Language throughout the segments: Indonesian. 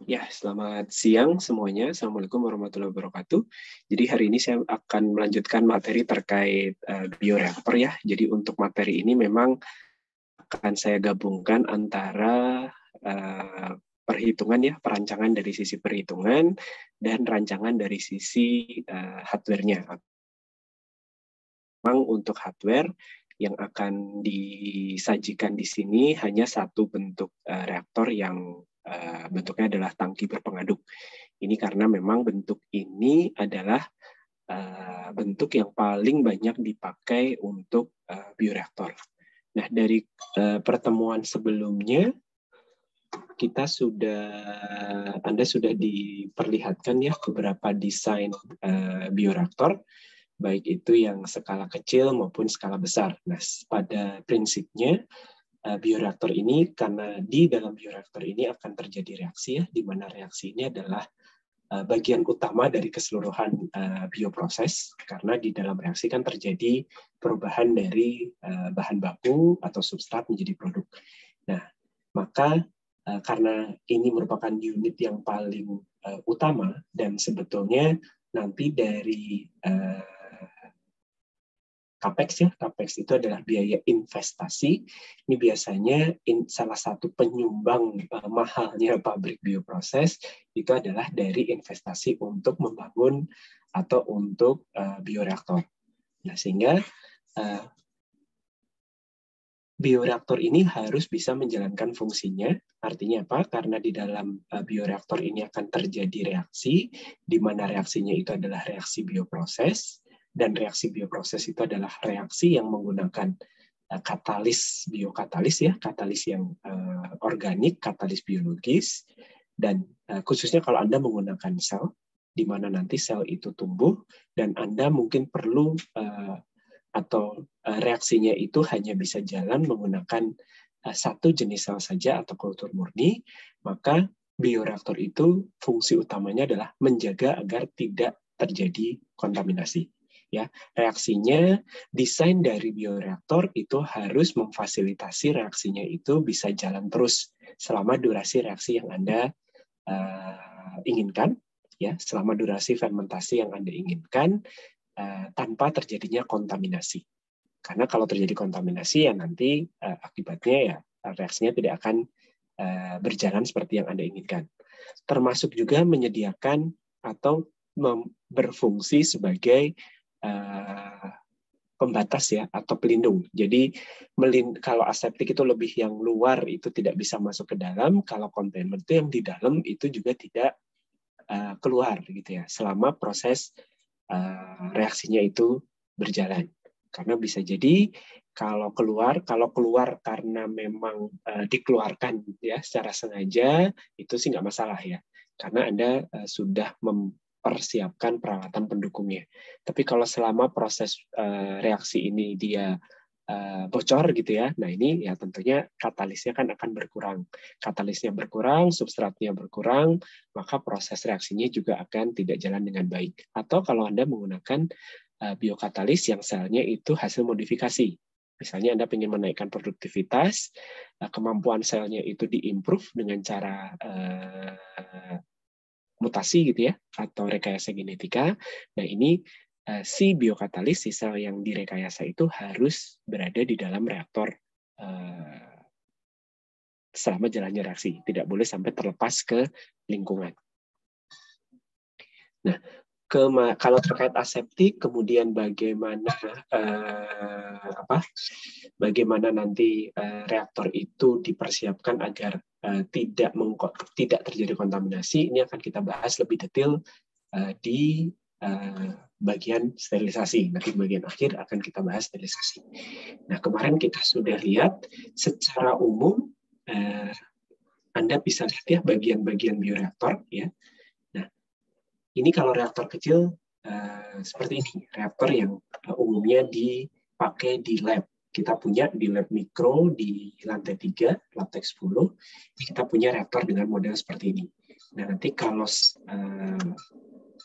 Ya, selamat siang semuanya. Assalamualaikum warahmatullahi wabarakatuh. Jadi hari ini saya akan melanjutkan materi terkait bioreaktor ya. Jadi untuk materi ini memang akan saya gabungkan antara perhitungan ya, perancangan dari sisi perhitungan dan rancangan dari sisi hardware-nya. Memang untuk hardware yang akan disajikan di sini hanya satu bentuk reaktor yang bentuknya adalah tangki berpengaduk. Ini karena memang bentuk ini adalah bentuk yang paling banyak dipakai untuk bioreaktor. Nah, dari pertemuan sebelumnya Anda sudah diperlihatkan ya beberapa desain bioreaktor, baik itu yang skala kecil maupun skala besar. Nah, pada prinsipnya bioreaktor ini, karena di dalam bioreaktor ini akan terjadi reaksi ya, di mana reaksi ini adalah bagian utama dari keseluruhan bioproses, karena di dalam reaksi kan terjadi perubahan dari bahan baku atau substrat menjadi produk. Nah, maka karena ini merupakan unit yang paling utama, dan sebetulnya nanti dari CAPEX ya, CAPEX itu adalah biaya investasi. Ini biasanya salah satu penyumbang mahalnya pabrik bioproses itu adalah dari investasi untuk membangun atau untuk bioreaktor. Nah, sehingga bioreaktor ini harus bisa menjalankan fungsinya. Artinya apa? Karena di dalam bioreaktor ini akan terjadi reaksi, di mana reaksinya itu adalah reaksi bioproses, dan reaksi bioproses itu adalah reaksi yang menggunakan katalis, biokatalis ya, katalis yang organik, katalis biologis, dan khususnya kalau Anda menggunakan sel, di mana nanti sel itu tumbuh, dan Anda mungkin perlu atau reaksinya itu hanya bisa jalan menggunakan satu jenis sel saja atau kultur murni, maka bioreaktor itu fungsi utamanya adalah menjaga agar tidak terjadi kontaminasi. Ya, reaksinya, desain dari bioreaktor itu harus memfasilitasi reaksinya itu bisa jalan terus selama durasi reaksi yang Anda inginkan, ya, selama durasi fermentasi yang Anda inginkan, tanpa terjadinya kontaminasi. Karena kalau terjadi kontaminasi ya nanti akibatnya ya reaksinya tidak akan berjalan seperti yang Anda inginkan. Termasuk juga menyediakan atau berfungsi sebagai pembatas ya atau pelindung. Jadi kalau aseptik itu lebih yang luar itu tidak bisa masuk ke dalam, kalau kontainer itu yang di dalam itu juga tidak keluar gitu ya selama proses reaksinya itu berjalan. Karena bisa jadi kalau keluar karena memang dikeluarkan ya secara sengaja, itu sih nggak masalah ya, karena Anda sudah mempersiapkan peralatan pendukungnya. Tapi kalau selama proses reaksi ini dia bocor gitu ya, nah ini ya tentunya katalisnya kan akan berkurang. Katalisnya berkurang, substratnya berkurang, maka proses reaksinya juga akan tidak jalan dengan baik. Atau kalau Anda menggunakan biokatalis yang selnya itu hasil modifikasi. Misalnya Anda ingin menaikkan produktivitas, kemampuan selnya itu diimprove dengan cara mutasi gitu ya, atau rekayasa genetika. Nah ini si biokatalis, si sel yang direkayasa itu harus berada di dalam reaktor selama jalannya reaksi. Tidak boleh sampai terlepas ke lingkungan. Nah, kalau terkait aseptik, kemudian bagaimana nanti reaktor itu dipersiapkan agar tidak terjadi kontaminasi, ini akan kita bahas lebih detail di bagian sterilisasi. Nanti bagian akhir akan kita bahas sterilisasi. Nah, kemarin kita sudah lihat secara umum, Anda bisa lihat ya bagian-bagian bioreaktor ya. Nah, ini kalau reaktor kecil seperti ini, reaktor yang umumnya dipakai di lab. Kita punya di lab mikro di lantai 3, Labtek 10, kita punya reaktor dengan model seperti ini. Nah, nanti kalau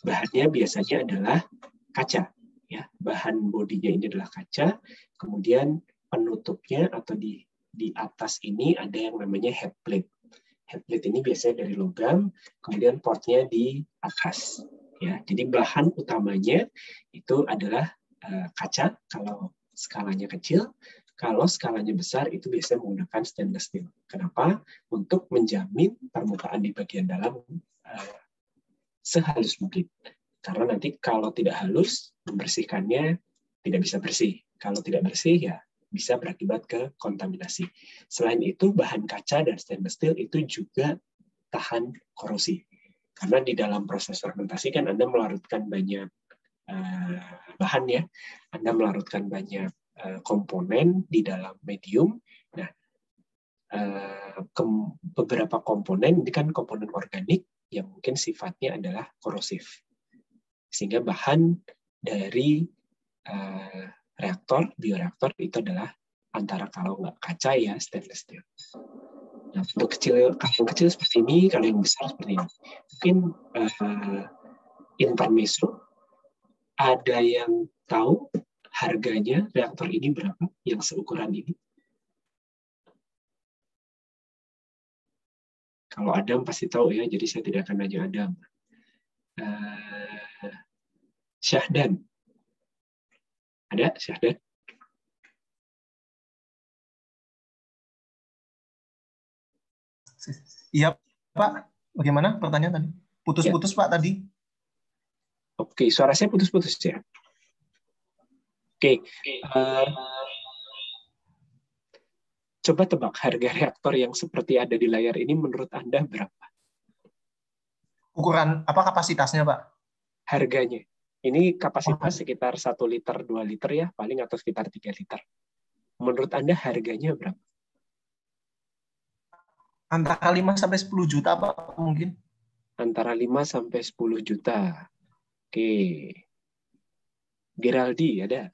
bahannya biasanya adalah kaca, ya. Bahan bodinya ini adalah kaca, kemudian penutupnya atau di atas ini ada yang namanya head plate. Head plate ini biasanya dari logam, kemudian portnya di atas. Ya, jadi bahan utamanya itu adalah kaca kalau skalanya kecil. Kalau skalanya besar itu biasanya menggunakan stainless steel. Kenapa? Untuk menjamin permukaan di bagian dalam sehalus mungkin. Karena nanti kalau tidak halus, membersihkannya tidak bisa bersih. Kalau tidak bersih, ya bisa berakibat ke kontaminasi. Selain itu, bahan kaca dan stainless steel itu juga tahan korosi. Karena di dalam proses fermentasi kan Anda melarutkan banyak bahan ya. Anda melarutkan banyak komponen di dalam medium. Nah, beberapa komponen, ini kan komponen organik yang mungkin sifatnya adalah korosif. Sehingga bahan dari bioreaktor itu adalah antara kalau nggak kaca ya stainless steel. Nah, untuk kalau yang kecil seperti ini, kalau yang besar seperti ini. Mungkin intermezzo, ada yang tahu harganya reaktor ini berapa yang seukuran ini? Kalau Adam pasti tahu ya, jadi saya tidak akan nanya Adam. Syahdan. Ada Syahdan? Iya, Pak. Bagaimana pertanyaan tadi? Putus-putus, ya. Pak, tadi. Oke, suara saya putus-putus ya. Oke. Coba tebak harga reaktor yang seperti ada di layar ini menurut Anda berapa? Ukuran apa kapasitasnya, Pak? Harganya. Ini kapasitas sekitar 1 liter, 2 liter ya, paling atau sekitar 3 liter. Menurut Anda harganya berapa? Antara 5 sampai 10 juta, Pak, mungkin. Antara 5 sampai 10 juta. Oke. Geraldi, ada?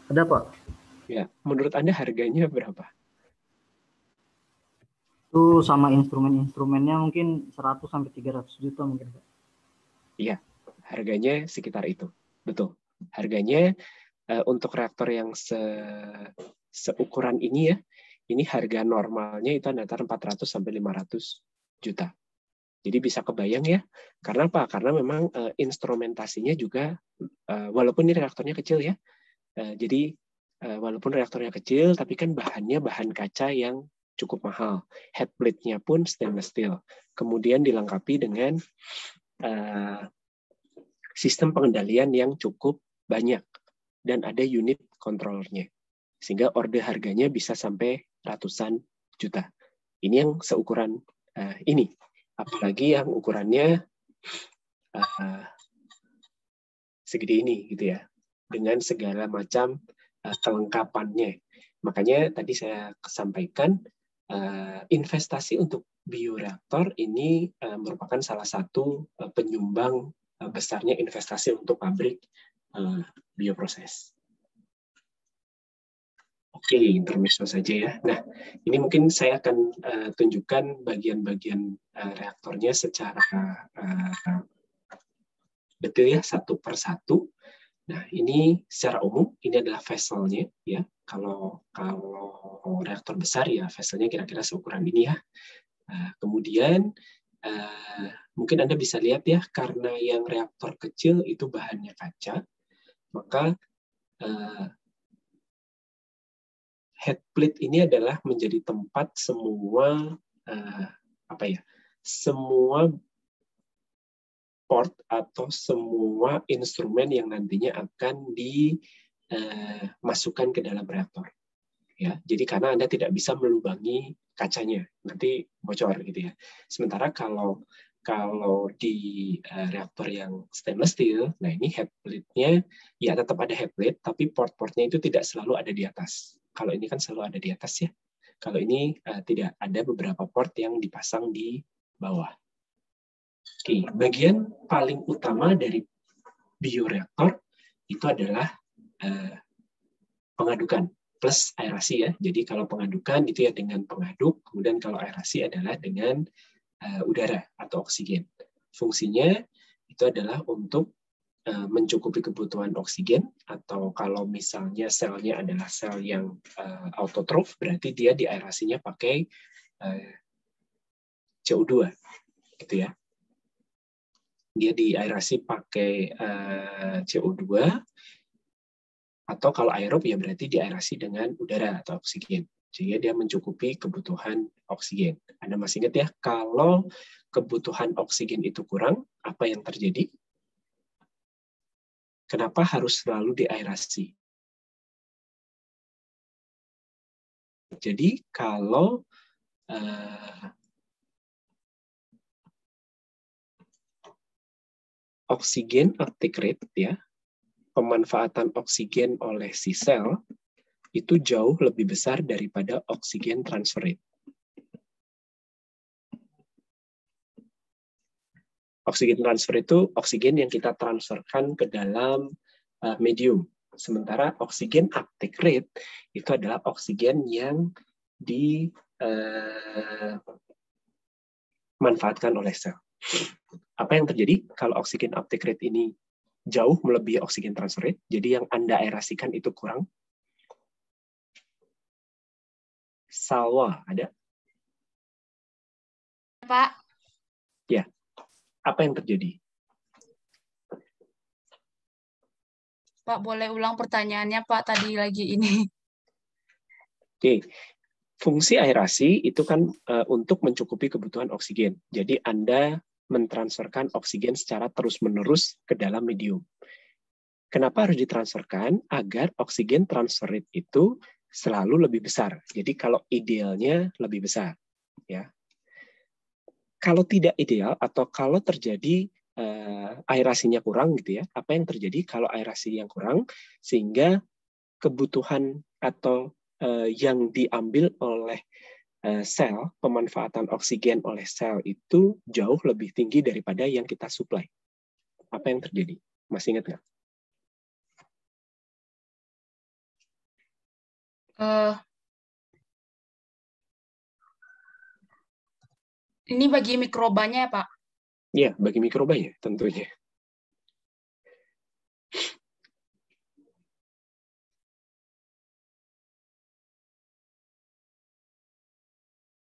Ada, Pak. Ya, menurut Anda harganya berapa? Itu sama instrumen-instrumennya mungkin 100 sampai 300 juta mungkin, Pak. Iya, harganya sekitar itu. Betul. Harganya untuk reaktor yang seukuran ini ya, ini harga normalnya itu antara 400 sampai 500 juta. Jadi bisa kebayang ya. Karena apa? Karena memang instrumentasinya juga, walaupun ini reaktornya kecil ya, jadi walaupun reaktornya kecil, tapi kan bahannya bahan kaca yang cukup mahal. Head plate-nya pun stainless steel. Kemudian dilengkapi dengan sistem pengendalian yang cukup banyak. Dan ada unit controllernya. Sehingga order harganya bisa sampai ratusan juta. Ini yang seukuran ini. Apalagi yang ukurannya segede ini, gitu ya. Dengan segala macam kelengkapannya. Makanya tadi saya sampaikan investasi untuk bioreaktor ini merupakan salah satu penyumbang besarnya investasi untuk pabrik bioproses. Oke, intermezzo saja ya. Nah, ini mungkin saya akan tunjukkan bagian-bagian reaktornya secara detail ya, satu per satu. Nah, ini secara umum ini adalah vesselnya ya. Kalau reaktor besar ya vesselnya kira-kira seukuran ini ya. Kemudian mungkin Anda bisa lihat ya, karena yang reaktor kecil itu bahannya kaca, maka head plate ini adalah menjadi tempat semua semua port atau semua instrumen yang nantinya akan dimasukkan ke dalam reaktor. Ya, jadi karena Anda tidak bisa melubangi kacanya, nanti bocor gitu ya. Sementara kalau di reaktor yang stainless steel, nah ini head plate-nya ya tetap ada head plate, tapi port-portnya itu tidak selalu ada di atas. Kalau ini kan selalu ada di atas ya. Kalau ini tidak, ada beberapa port yang dipasang di bawah. Oke, bagian paling utama dari bioreaktor itu adalah pengadukan plus aerasi ya. Jadi kalau pengadukan itu ya dengan pengaduk, kemudian kalau aerasi adalah dengan udara atau oksigen. Fungsinya itu adalah untuk mencukupi kebutuhan oksigen, atau kalau misalnya selnya adalah sel yang autotrof, berarti dia diaerasinya pakai CO2, gitu ya. Dia diaerasi pakai CO2, atau kalau aerob ya berarti diaerasi dengan udara atau oksigen. Sehingga dia mencukupi kebutuhan oksigen. Anda masih ingat ya, kalau kebutuhan oksigen itu kurang, apa yang terjadi? Kenapa harus selalu diaerasi? Jadi kalau oksigen uptake rate, ya, pemanfaatan oksigen oleh si sel itu jauh lebih besar daripada oksigen transfer rate. Oksigen transfer itu oksigen yang kita transferkan ke dalam medium. Sementara oksigen uptake rate itu adalah oksigen yang dimanfaatkan oleh sel. Apa yang terjadi kalau oksigen uptake rate ini jauh melebihi oksigen transfer rate? Jadi yang Anda aerasikan itu kurang. Salwa, ada? Pak. Ya. Apa yang terjadi? Pak, boleh ulang pertanyaannya, Pak, tadi lagi ini. Oke. Fungsi aerasi itu kan untuk mencukupi kebutuhan oksigen. Jadi Anda mentransferkan oksigen secara terus-menerus ke dalam medium. Kenapa harus ditransferkan? Agar oksigen transfer rate itu selalu lebih besar. Jadi kalau idealnya lebih besar, ya. Kalau tidak ideal atau kalau terjadi aerasinya kurang, gitu ya, apa yang terjadi kalau aerasi yang kurang, sehingga kebutuhan atau yang diambil oleh sel, pemanfaatan oksigen oleh sel itu jauh lebih tinggi daripada yang kita supply. Apa yang terjadi? Masih ingat nggak? Ini bagi mikrobanya ya, Pak? Ya, bagi mikrobanya tentunya.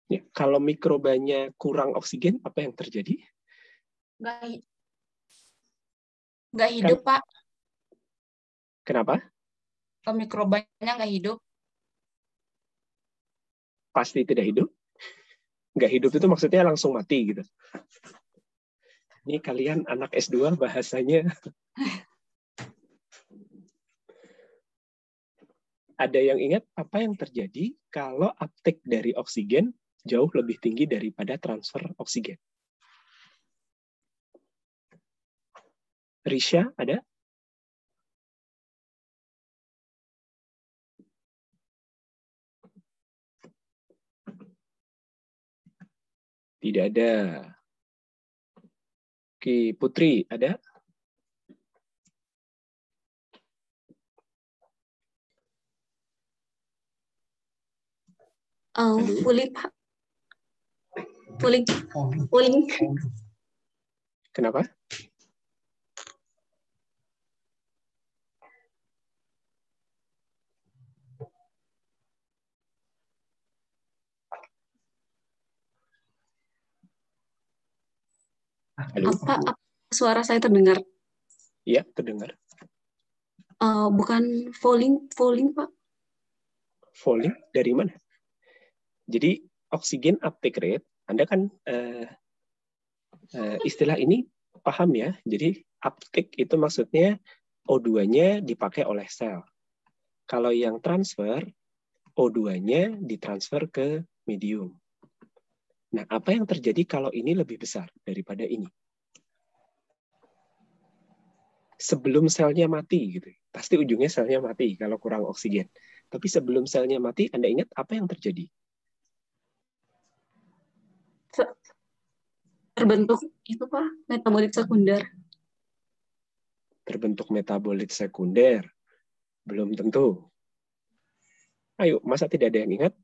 Ya, kalau mikrobanya kurang oksigen, apa yang terjadi? Nggak hidup, Pak. Kenapa? Kalau mikrobanya nggak hidup. Pasti tidak hidup. Nggak hidup itu maksudnya langsung mati, gitu. Ini kalian anak S2 bahasanya. Ada yang ingat apa yang terjadi kalau uptake dari oksigen jauh lebih tinggi daripada transfer oksigen? Risha, ada? Tidak ada. Oke, Putri, ada? Fully, Pak. Fully. Kenapa? Halo? Apa suara saya terdengar? Iya, terdengar. Bukan falling, Pak. Falling dari mana? Jadi oksigen uptake rate, Anda kan istilah ini paham ya. Jadi uptake itu maksudnya O2-nya dipakai oleh sel. Kalau yang transfer, O2-nya ditransfer ke medium. Nah, apa yang terjadi kalau ini lebih besar daripada ini? Sebelum selnya mati, gitu. Pasti ujungnya selnya mati kalau kurang oksigen. Tapi sebelum selnya mati, Anda ingat apa yang terjadi? Terbentuk itu, Pak, metabolit sekunder. Terbentuk metabolit sekunder. Belum tentu. Ayo, masa tidak ada yang ingat?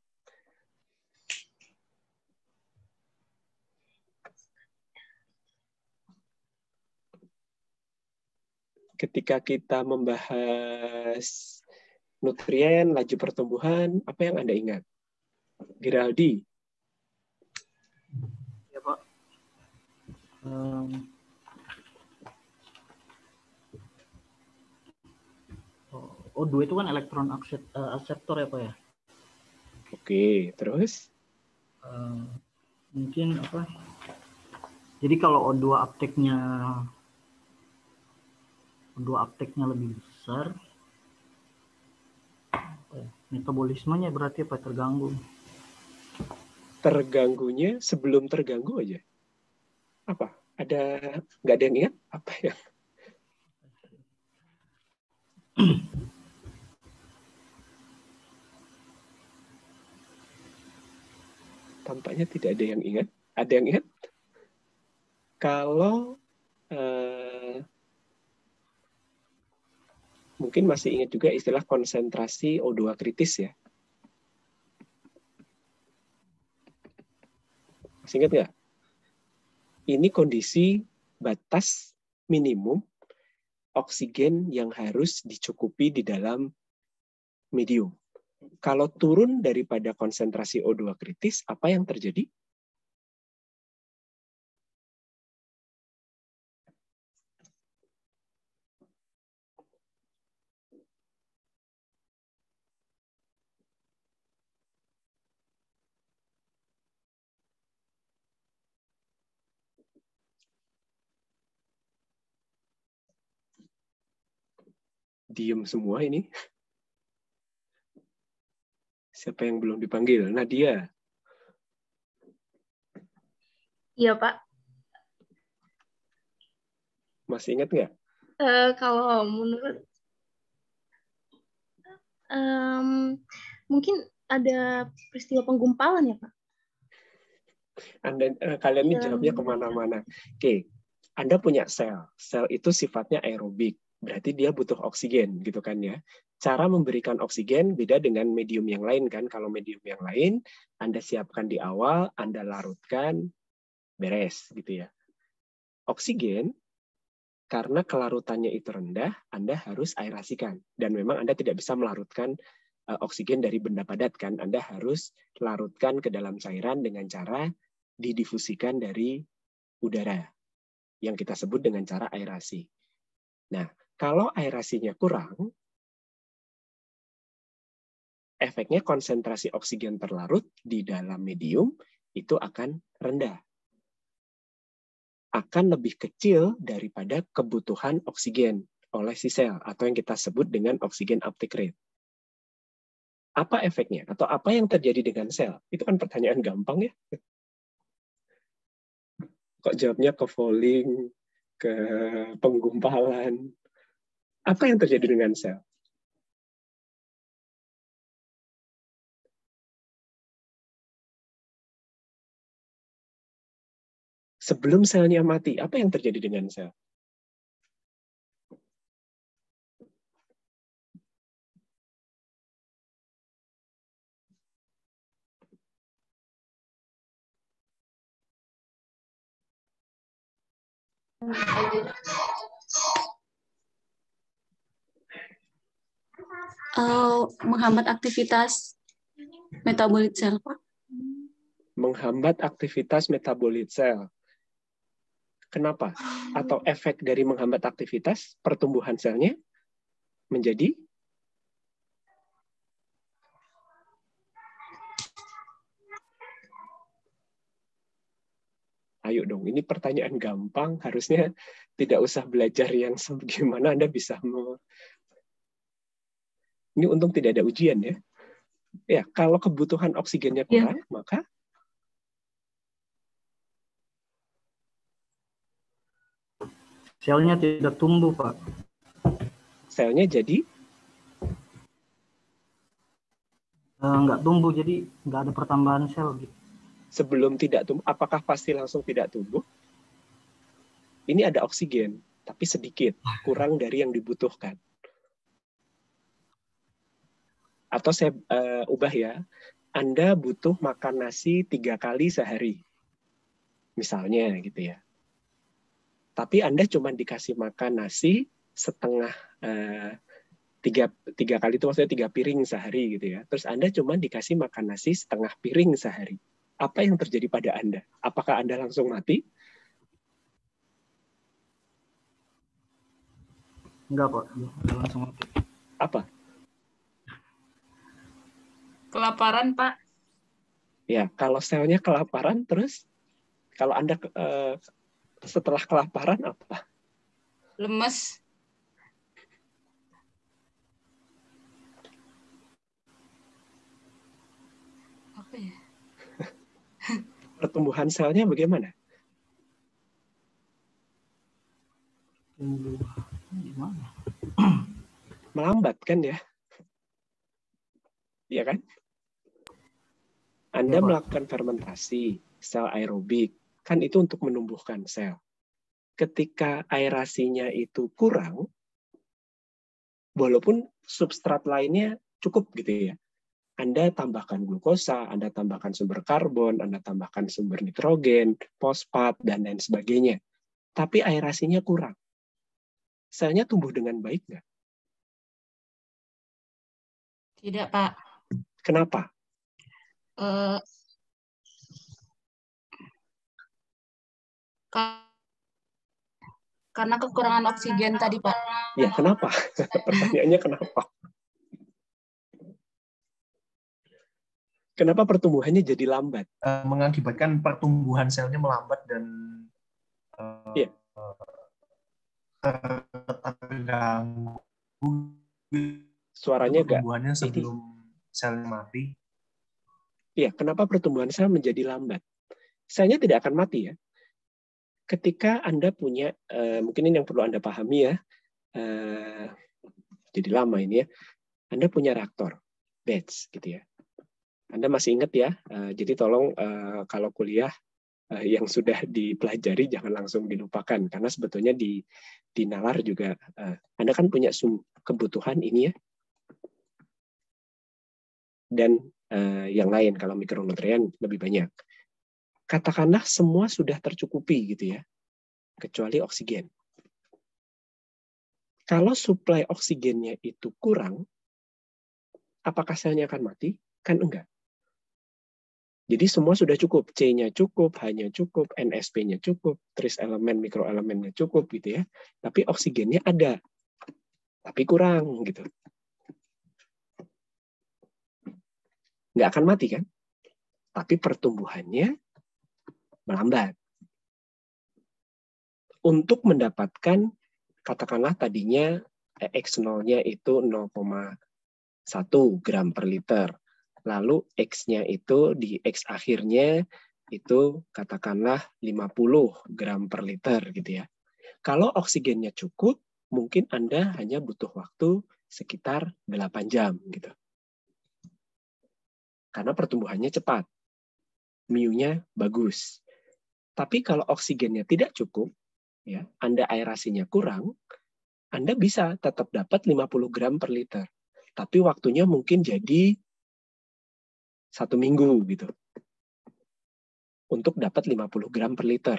ketika kita membahas nutrien, laju pertumbuhan, apa yang Anda ingat? Giraldi. Ya, Pak. O2 itu kan elektron akseptor ya, Pak ya? Oke, terus? Mungkin apa? Jadi kalau O2 uptake-nya lebih besar, metabolismenya berarti apa? Terganggu. Terganggunya sebelum terganggu aja. Apa? Nggak ada yang ingat? Apa ya? Tampaknya tidak ada yang ingat. Ada yang ingat? Kalau mungkin masih ingat juga istilah konsentrasi O2 kritis ya. Masih ingat nggak? Ini kondisi batas minimum oksigen yang harus dicukupi di dalam medium. Kalau turun daripada konsentrasi O2 kritis, apa yang terjadi? Diem semua ini. Siapa yang belum dipanggil? Nadia. Iya, Pak. Masih ingat nggak? Kalau menurut mungkin ada peristiwa penggumpalan ya, Pak? Kalian ini jawabnya kemana-mana. Oke, Anda punya sel. Sel itu sifatnya aerobik. Berarti dia butuh oksigen, gitu kan ya. Cara memberikan oksigen beda dengan medium yang lain kan. Kalau medium yang lain, Anda siapkan di awal, Anda larutkan, beres gitu ya. Oksigen, karena kelarutannya itu rendah, Anda harus aerasikan. Dan memang Anda tidak bisa melarutkan oksigen dari benda padat kan. Anda harus larutkan ke dalam cairan dengan cara didifusikan dari udara yang kita sebut dengan cara aerasi. Nah, kalau aerasinya kurang, efeknya konsentrasi oksigen terlarut di dalam medium itu akan rendah. Akan lebih kecil daripada kebutuhan oksigen oleh si sel atau yang kita sebut dengan oksigen uptake rate. Apa efeknya? Atau apa yang terjadi dengan sel? Itu kan pertanyaan gampang ya. Kok jawabnya ke falling, ke penggumpalan. Apa yang terjadi dengan sel? Sebelum selnya mati, apa yang terjadi dengan sel? Menghambat aktivitas metabolit sel, Pak. Menghambat aktivitas metabolit sel. Kenapa? Atau efek dari menghambat aktivitas pertumbuhan selnya menjadi ayo dong, ini pertanyaan gampang, harusnya tidak usah belajar yang gimana Anda bisa ini untung tidak ada ujian ya. Ya, kalau kebutuhan oksigennya kurang, maka selnya tidak tumbuh, Pak. Selnya jadi nggak tumbuh, jadi nggak ada pertambahan sel gitu. Sebelum tidak tumbuh, apakah pasti langsung tidak tumbuh? Ini ada oksigen, tapi sedikit, kurang dari yang dibutuhkan. Atau saya ubah ya, Anda butuh makan nasi 3 kali sehari. Misalnya gitu ya. Tapi Anda cuma dikasih makan nasi setengah tiga kali itu maksudnya 3 piring sehari gitu ya. Terus Anda cuma dikasih makan nasi setengah piring sehari. Apa yang terjadi pada Anda? Apakah Anda langsung mati? Enggak, Pak. Enggak langsung mati. Apa? Kelaparan, Pak. Ya, kalau selnya kelaparan, terus kalau Anda setelah kelaparan apa? Lemes. Apa ya? Pertumbuhan selnya bagaimana? Gimana? Melambat kan ya? Iya kan? Anda Ya, Pak. melakukan fermentasi, sel aerobik, kan itu untuk menumbuhkan sel. Ketika aerasinya itu kurang, walaupun substrat lainnya cukup gitu ya, Anda tambahkan glukosa, Anda tambahkan sumber karbon, Anda tambahkan sumber nitrogen, fosfat, dan lain sebagainya. Tapi aerasinya kurang. Selnya tumbuh dengan baik nggak? Tidak, Pak. Kenapa? Eh, karena kekurangan oksigen tadi, Pak. Ya, kenapa? Pertanyaannya kenapa? Kenapa pertumbuhannya jadi lambat? Mengakibatkan pertumbuhan selnya melambat dan Iya. terganggu Suaranya agak pertumbuhannya ini. sebelum selnya mati. Iya, kenapa pertumbuhan sel menjadi lambat? Selnya tidak akan mati ya. Ketika Anda punya, mungkin ini yang perlu Anda pahami ya, jadi lama ini ya, Anda punya reaktor, batch gitu ya. Anda masih ingat ya, jadi tolong kalau kuliah yang sudah dipelajari jangan langsung dilupakan, karena sebetulnya di nalar juga, Anda kan punya kebutuhan ini ya, dan yang lain kalau mikronutrien lebih banyak. Katakanlah semua sudah tercukupi gitu ya, kecuali oksigen. Kalau suplai oksigennya itu kurang, apakah selnya akan mati? Kan enggak. Jadi semua sudah cukup, C-nya cukup, H-nya cukup, NSP-nya cukup, trace elemen, mikroelemennya cukup gitu ya. Tapi oksigennya ada, tapi kurang gitu. Nggak akan mati kan? Tapi pertumbuhannya melambat. Untuk mendapatkan, katakanlah tadinya X0-nya itu 0,1 gram per liter. Lalu X-nya itu di X akhirnya itu katakanlah 50 gram per liter gitu ya. Kalau oksigennya cukup, mungkin Anda hanya butuh waktu sekitar 8 jam gitu. Karena pertumbuhannya cepat. Mu-nya bagus. Tapi kalau oksigennya tidak cukup, ya, Anda aerasinya kurang, Anda bisa tetap dapat 50 gram per liter. Tapi waktunya mungkin jadi 1 minggu gitu. Untuk dapat 50 gram per liter.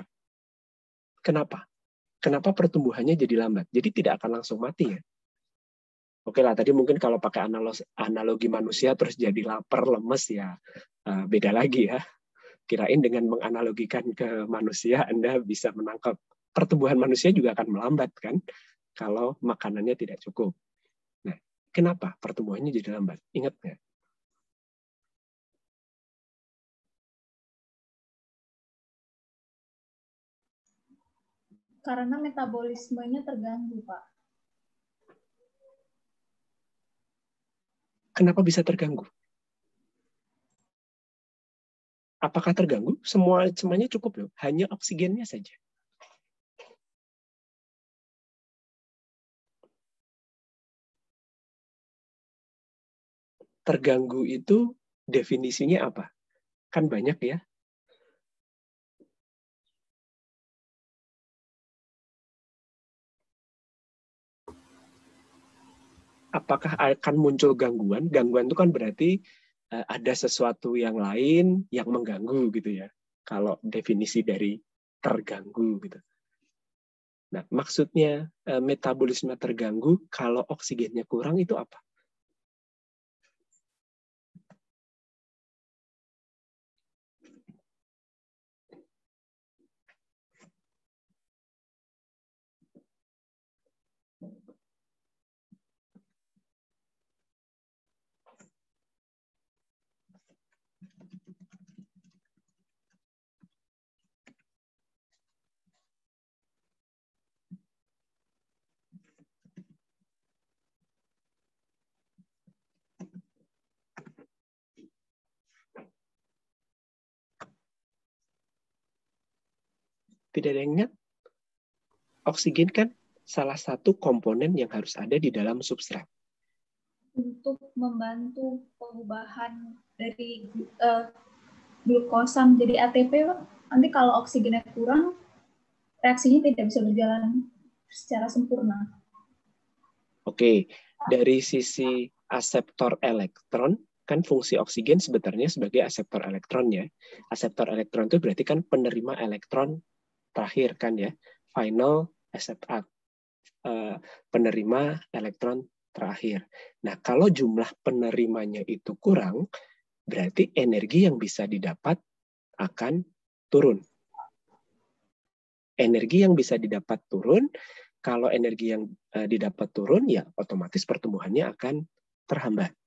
Kenapa? Kenapa pertumbuhannya jadi lambat? Jadi tidak akan langsung mati ya. Oke lah, tadi mungkin kalau pakai analogi manusia terus jadi lapar, lemes ya beda lagi ya. Kirain dengan menganalogikan ke manusia Anda bisa menangkap. Pertumbuhan manusia juga akan melambat kan kalau makanannya tidak cukup. Nah, kenapa pertumbuhannya jadi lambat? Ingat nggak? Karena metabolismenya terganggu, Pak. Kenapa bisa terganggu? Apakah terganggu? Semuanya cukup loh, hanya oksigennya saja. Terganggu itu definisinya apa? Kan banyak ya. Apakah akan muncul gangguan? Gangguan itu kan berarti ada sesuatu yang lain yang mengganggu gitu ya. Kalau definisi dari terganggu gitu. Nah, maksudnya metabolisme terganggu kalau oksigennya kurang itu apa? Tidak ada yang ingat? Oksigen kan salah satu komponen yang harus ada di dalam substrat. Untuk membantu perubahan dari glukosa menjadi ATP, Pak. Nanti kalau oksigennya kurang, reaksinya tidak bisa berjalan secara sempurna. Oke, dari sisi aseptor elektron, kan fungsi oksigen sebenarnya sebagai aseptor elektron ya. Aseptor elektron itu berarti kan penerima elektron terakhir kan ya. Final acceptor, penerima elektron terakhir. Nah, kalau jumlah penerimanya itu kurang, berarti energi yang bisa didapat akan turun. Energi yang bisa didapat turun, kalau energi yang didapat turun, ya otomatis pertumbuhannya akan terhambat.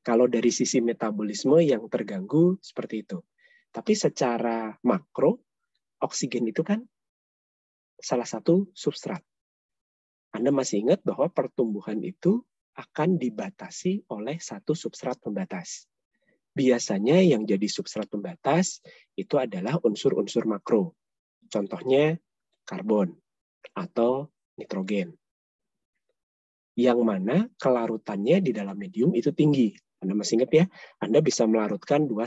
Kalau dari sisi metabolisme yang terganggu, seperti itu. Tapi secara makro, oksigen itu kan salah satu substrat. Anda masih ingat bahwa pertumbuhan itu akan dibatasi oleh satu substrat pembatas. Biasanya yang jadi substrat pembatas itu adalah unsur-unsur makro. Contohnya karbon atau nitrogen. Yang mana kelarutannya di dalam medium itu tinggi. Anda masih ingat ya? Anda bisa melarutkan 2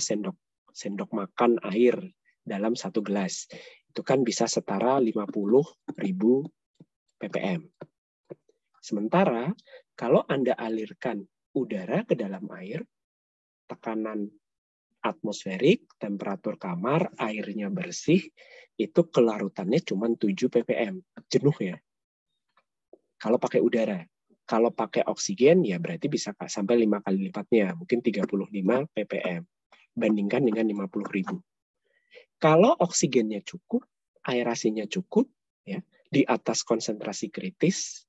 sendok makan air dalam 1 gelas. Itu kan bisa setara 50.000 ppm. Sementara kalau Anda alirkan udara ke dalam air, tekanan atmosferik, temperatur kamar, airnya bersih, itu kelarutannya cuma 7 ppm. Jenuh ya. Kalau pakai udara. Kalau pakai oksigen, ya berarti bisa sampai 5 kali lipatnya, mungkin 35 ppm, bandingkan dengan 50.000. Kalau oksigennya cukup, aerasinya cukup, ya, di atas konsentrasi kritis,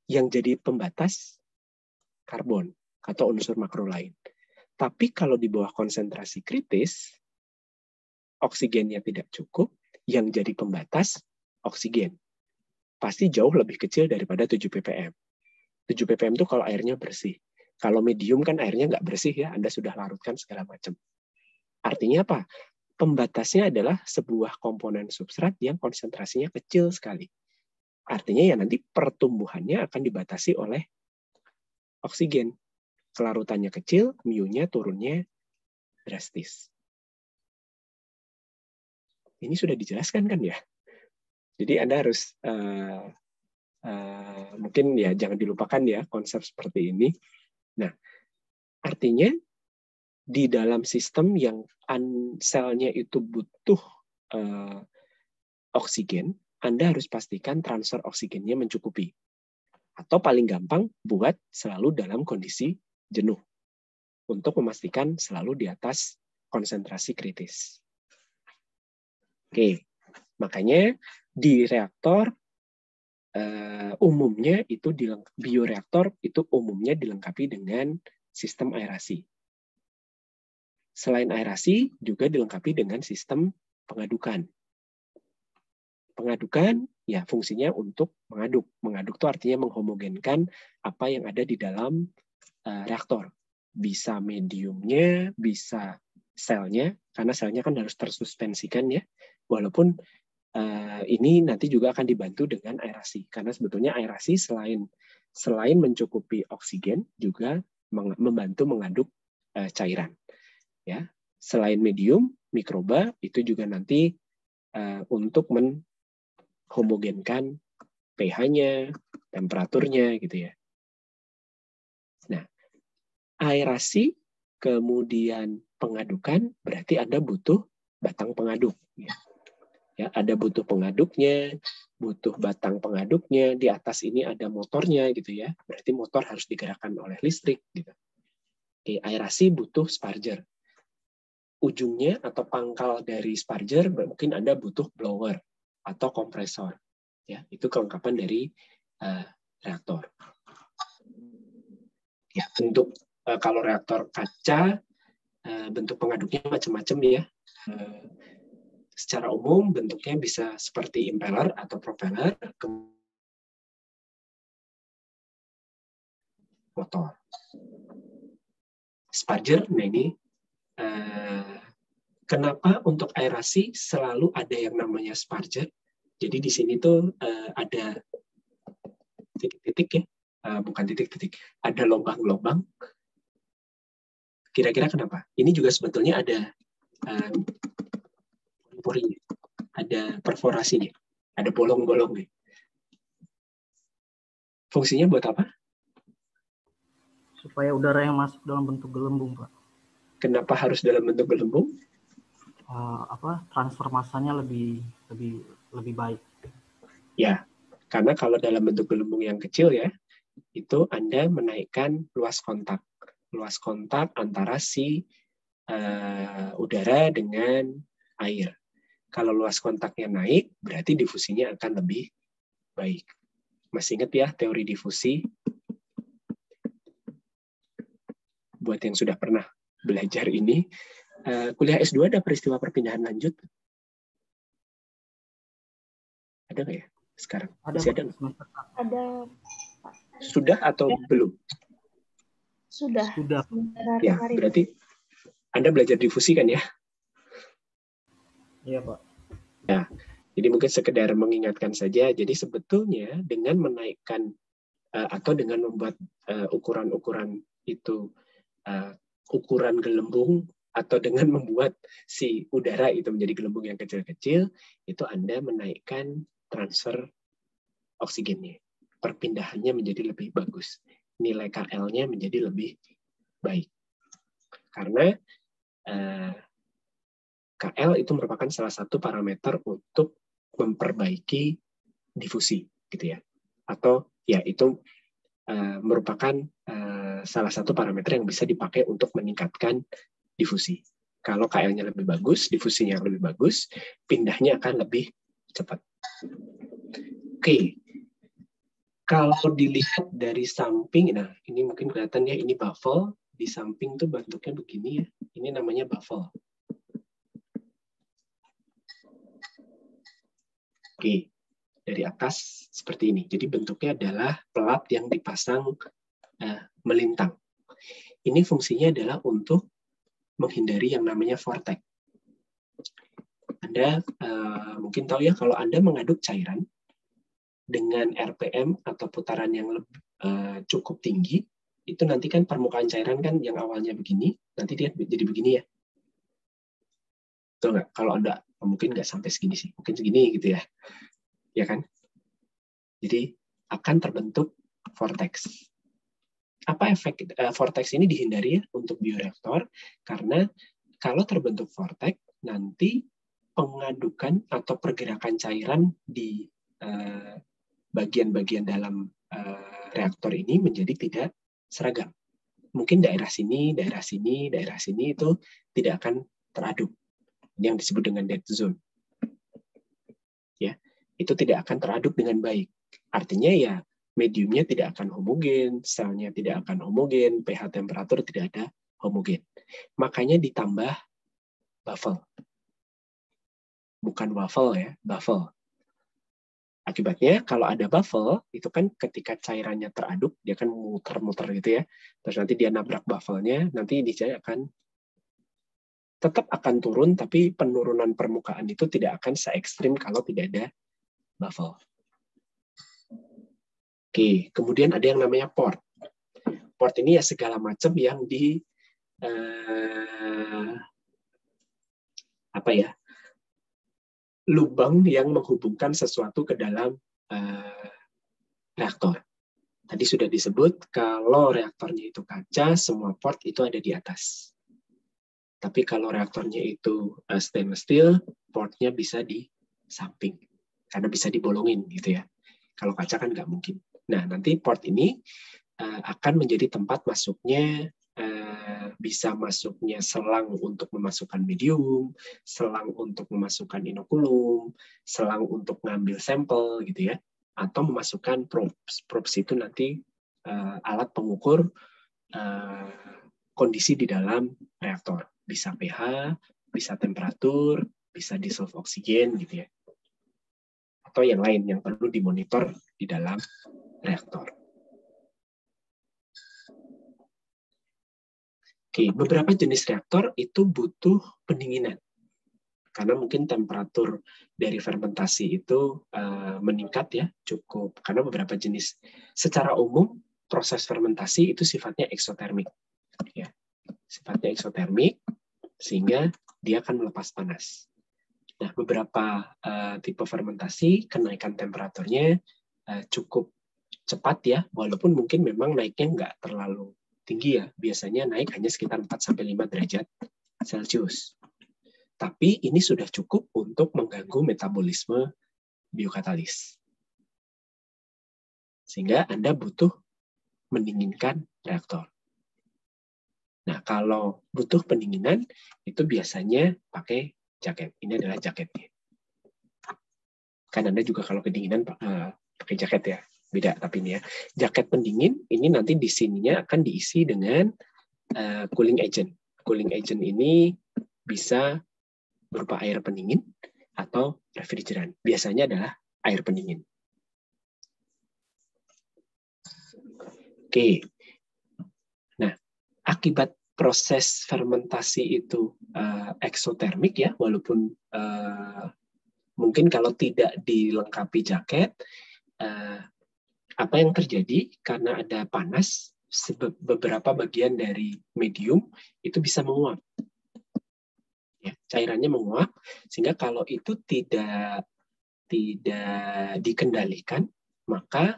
yang jadi pembatas karbon atau unsur makro lain. Tapi kalau di bawah konsentrasi kritis, oksigennya tidak cukup, yang jadi pembatas oksigen. Pasti jauh lebih kecil daripada 7 ppm. 7 ppm itu kalau airnya bersih. Kalau medium kan airnya nggak bersih ya, Anda sudah larutkan segala macam. Artinya apa? Pembatasnya adalah sebuah komponen substrat yang konsentrasinya kecil sekali. Artinya ya nanti pertumbuhannya akan dibatasi oleh oksigen. Kelarutannya kecil, mu-nya turunnya drastis. Ini sudah dijelaskan kan ya? Jadi Anda harus mungkin ya jangan dilupakan ya konsep seperti ini. Nah, artinya di dalam sistem yang selnya itu butuh oksigen, Anda harus pastikan transfer oksigennya mencukupi. Atau paling gampang buat selalu dalam kondisi jenuh untuk memastikan selalu di atas konsentrasi kritis. Oke, makanya di reaktor umumnya itu bioreaktor itu umumnya dilengkapi dengan sistem aerasi. Selain aerasi juga dilengkapi dengan sistem pengadukan. Pengadukan ya fungsinya untuk mengaduk. Mengaduk itu artinya menghomogenkan apa yang ada di dalam reaktor. Bisa mediumnya, bisa selnya, karena selnya kan harus tersuspensikan ya. Walaupun ini nanti juga akan dibantu dengan aerasi, karena sebetulnya aerasi selain mencukupi oksigen juga membantu mengaduk cairan. Ya, selain medium, mikroba itu juga nanti untuk menhomogenkan pH-nya, temperaturnya gitu ya. Nah, aerasi kemudian pengadukan berarti Anda butuh batang pengaduk. Ya. Ya, ada butuh pengaduknya, butuh batang pengaduknya, di atas ini ada motornya gitu ya. Berarti motor harus digerakkan oleh listrik gitu. Oke, aerasi butuh sparger. Ujungnya atau pangkal dari sparger mungkin Anda butuh blower atau kompresor. Ya, itu kelengkapan dari reaktor. Ya, bentuk kalau reaktor kaca bentuk pengaduknya macam-macam ya. Secara umum bentuknya bisa seperti impeller atau propeller, motor. Sparger, nah ini kenapa untuk aerasi selalu ada yang namanya sparger? Jadi di sini tuh ada titik-titik ya, bukan titik-titik, ada lubang-lubang. Kira-kira kenapa? Ini juga sebetulnya ada porinya, ada perforasinya, ada bolong-bolongnya. Fungsinya buat apa? Supaya udara yang masuk dalam bentuk gelembung, Pak. Kenapa harus dalam bentuk gelembung? Transfer masanya lebih baik. Ya, karena kalau dalam bentuk gelembung yang kecil ya, itu Anda menaikkan luas kontak antara si udara dengan air. Kalau luas kontaknya naik, berarti difusinya akan lebih baik. Masih ingat ya teori difusi? Buat yang sudah pernah belajar ini, kuliah S2 ada peristiwa perpindahan lanjut? Ada nggak ya sekarang? Masih ada nggak? Ada. Sudah atau belum? Sudah. Ya, berarti Anda belajar difusi kan ya? Iya, Pak. Ya, jadi mungkin sekedar mengingatkan saja. Jadi sebetulnya dengan menaikkan atau dengan membuat ukuran-ukuran itu ukuran gelembung atau dengan membuat si udara itu menjadi gelembung yang kecil-kecil, itu Anda menaikkan transfer oksigennya. Perpindahannya menjadi lebih bagus. Nilai KL-nya menjadi lebih baik. Karena KL itu merupakan salah satu parameter untuk memperbaiki difusi, gitu ya. Atau ya itu merupakan salah satu parameter yang bisa dipakai untuk meningkatkan difusi. Kalau KL-nya lebih bagus, difusinya lebih bagus, pindahnya akan lebih cepat. Oke. Kalau dilihat dari samping, nah ini mungkin kelihatan ya, ini baffle. Di samping tuh bentuknya begini ya. Ini namanya baffle. Oke, dari atas seperti ini. Jadi bentuknya adalah pelat yang dipasang melintang. Ini fungsinya adalah untuk menghindari yang namanya vortex. Anda mungkin tahu ya, kalau Anda mengaduk cairan dengan RPM atau putaran yang cukup tinggi, itu nanti kan permukaan cairan kan yang awalnya begini, nanti dia jadi begini ya. Betul nggak? Kalau Anda mungkin nggak sampai segini sih, mungkin segini gitu ya. Ya kan? Jadi akan terbentuk vortex. Apa efek vortex ini dihindari ya untuk bioreaktor? Karena kalau terbentuk vortex, nanti pengadukan atau pergerakan cairan di bagian-bagian dalam reaktor ini menjadi tidak seragam. Mungkin daerah sini, daerah sini, daerah sini itu tidak akan teraduk. Yang disebut dengan dead zone. Ya, itu tidak akan teraduk dengan baik. Artinya ya mediumnya tidak akan homogen, selnya tidak akan homogen, pH temperatur tidak ada homogen. Makanya ditambah baffle. Bukan waffle ya, baffle. Akibatnya kalau ada baffle, itu kan ketika cairannya teraduk, dia kan muter-muter gitu ya. Terus nanti dia nabrak baffle-nya, nanti dia akan tetap akan turun, tapi penurunan permukaan itu tidak akan se-ekstrim kalau tidak ada baffle. Oke, kemudian ada yang namanya port. Port ini ya segala macam yang di lubang yang menghubungkan sesuatu ke dalam reaktor. Tadi sudah disebut kalau reaktornya itu kaca, semua port itu ada di atas. Tapi kalau reaktornya itu stainless steel, portnya bisa di samping karena bisa dibolongin gitu ya. Kalau kaca kan nggak mungkin. Nah, nanti port ini akan menjadi tempat masuknya, bisa masuknya selang untuk memasukkan medium, selang untuk memasukkan inokulum, selang untuk ngambil sampel gitu ya, atau memasukkan probes. Probes itu nanti alat pengukur kondisi di dalam reaktor. Bisa pH, bisa temperatur, bisa dissolve oksigen gitu ya. Atau yang lain yang perlu dimonitor di dalam reaktor. Oke, beberapa jenis reaktor itu butuh pendinginan. Karena mungkin temperatur dari fermentasi itu meningkat ya, cukup. Karena beberapa jenis, secara umum proses fermentasi itu sifatnya eksotermik. Ya, sifatnya eksotermik, sehingga dia akan melepas panas. Nah, beberapa tipe fermentasi, kenaikan temperaturnya cukup cepat ya, walaupun mungkin memang naiknya nggak terlalu tinggi ya, biasanya naik hanya sekitar 4-5 derajat Celcius. Tapi ini sudah cukup untuk mengganggu metabolisme biokatalis. Sehingga Anda butuh mendinginkan reaktor. Nah, kalau butuh pendinginan, itu biasanya pakai jaket. Ini adalah jaketnya. Kan Anda juga kalau kedinginan pakai jaket ya. Beda tapi ini ya. Jaket pendingin, ini nanti di sininya akan diisi dengan cooling agent. Cooling agent ini bisa berupa air pendingin atau refrigeran. Biasanya adalah air pendingin. Oke. Nah, akibat proses fermentasi itu eksotermik ya, walaupun mungkin kalau tidak dilengkapi jaket, apa yang terjadi karena ada panas, beberapa bagian dari medium itu bisa menguap. Ya, cairannya menguap, sehingga kalau itu tidak dikendalikan, maka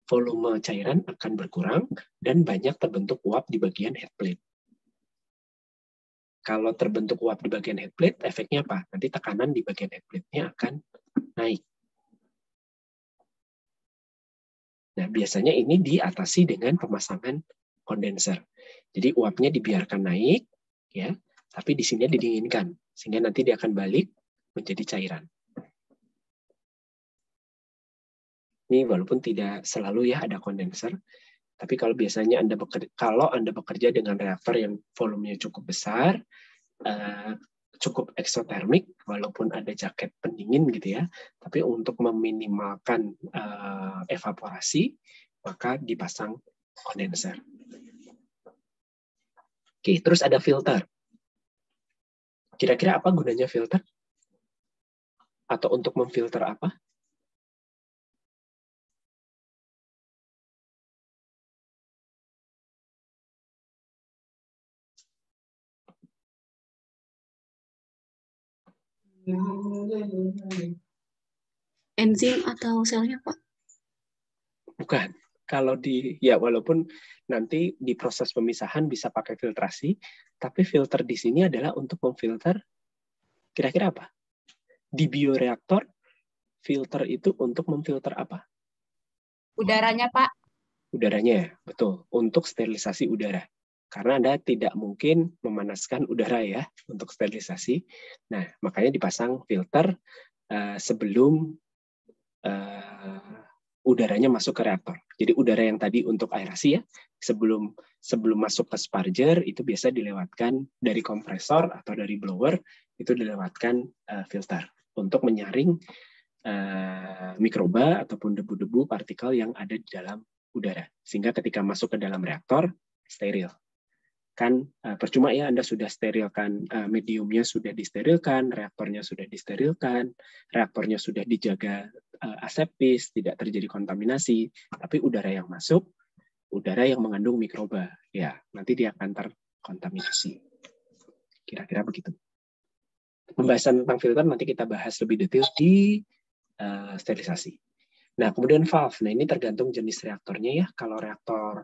volume cairan akan berkurang dan banyak terbentuk uap di bagian head plate. Kalau terbentuk uap di bagian head plate, efeknya apa? Nanti tekanan di bagian head plate-nya akan naik. Nah, biasanya ini diatasi dengan pemasangan kondenser. Jadi uapnya dibiarkan naik, ya, tapi di sini didinginkan, sehingga nanti dia akan balik menjadi cairan. Ini walaupun tidak selalu ya ada kondenser, tapi kalau biasanya Anda bekerja dengan reaktor yang volumenya cukup besar, cukup eksotermik, walaupun ada jaket pendingin gitu ya, tapi untuk meminimalkan evaporasi, maka dipasang kondenser. Oke, terus ada filter. Kira-kira apa gunanya filter? Atau untuk memfilter apa? Enzim atau selnya, Pak? Bukan. Kalau ya walaupun nanti di proses pemisahan bisa pakai filtrasi, tapi filter di sini adalah untuk memfilter kira-kira apa? Di bioreaktor, filter itu untuk memfilter apa? Udaranya, Pak. Udaranya, betul. Untuk sterilisasi udara. Karena Anda tidak mungkin memanaskan udara ya untuk sterilisasi. Nah, makanya dipasang filter sebelum udaranya masuk ke reaktor. Jadi udara yang tadi untuk aerasi ya, sebelum masuk ke sparger itu biasa dilewatkan dari kompresor atau dari blower, itu dilewatkan filter untuk menyaring mikroba ataupun debu-debu partikel yang ada di dalam udara. Sehingga ketika masuk ke dalam reaktor, steril. Kan percuma ya Anda sudah sterilkan, mediumnya sudah disterilkan, reaktornya sudah disterilkan, reaktornya sudah dijaga aseptis, tidak terjadi kontaminasi, tapi udara yang masuk, udara yang mengandung mikroba, ya nanti dia akan terkontaminasi. Kira-kira begitu. Pembahasan tentang filter nanti kita bahas lebih detail di sterilisasi. Nah, kemudian valve. Nah, ini tergantung jenis reaktornya ya. Kalau reaktor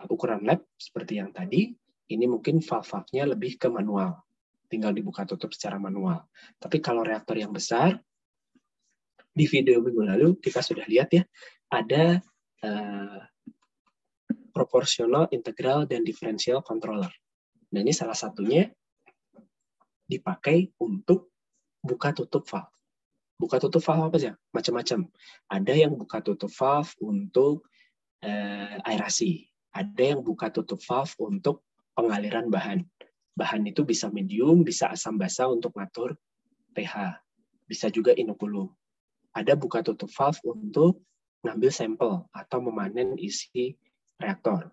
ukuran lab seperti yang tadi, ini mungkin valve-nya lebih ke manual, tinggal dibuka tutup secara manual. Tapi kalau reaktor yang besar, di video minggu lalu kita sudah lihat ya, ada proporsional, integral, dan differential controller. Nah, ini salah satunya dipakai untuk buka tutup valve. Buka tutup valve apa aja? Macam-macam. Ada yang buka tutup valve untuk aerasi. Ada yang buka tutup valve untuk pengaliran bahan. Bahan itu bisa medium, bisa asam basa untuk ngatur pH. Bisa juga inokulum. Ada buka tutup valve untuk ngambil sampel atau memanen isi reaktor.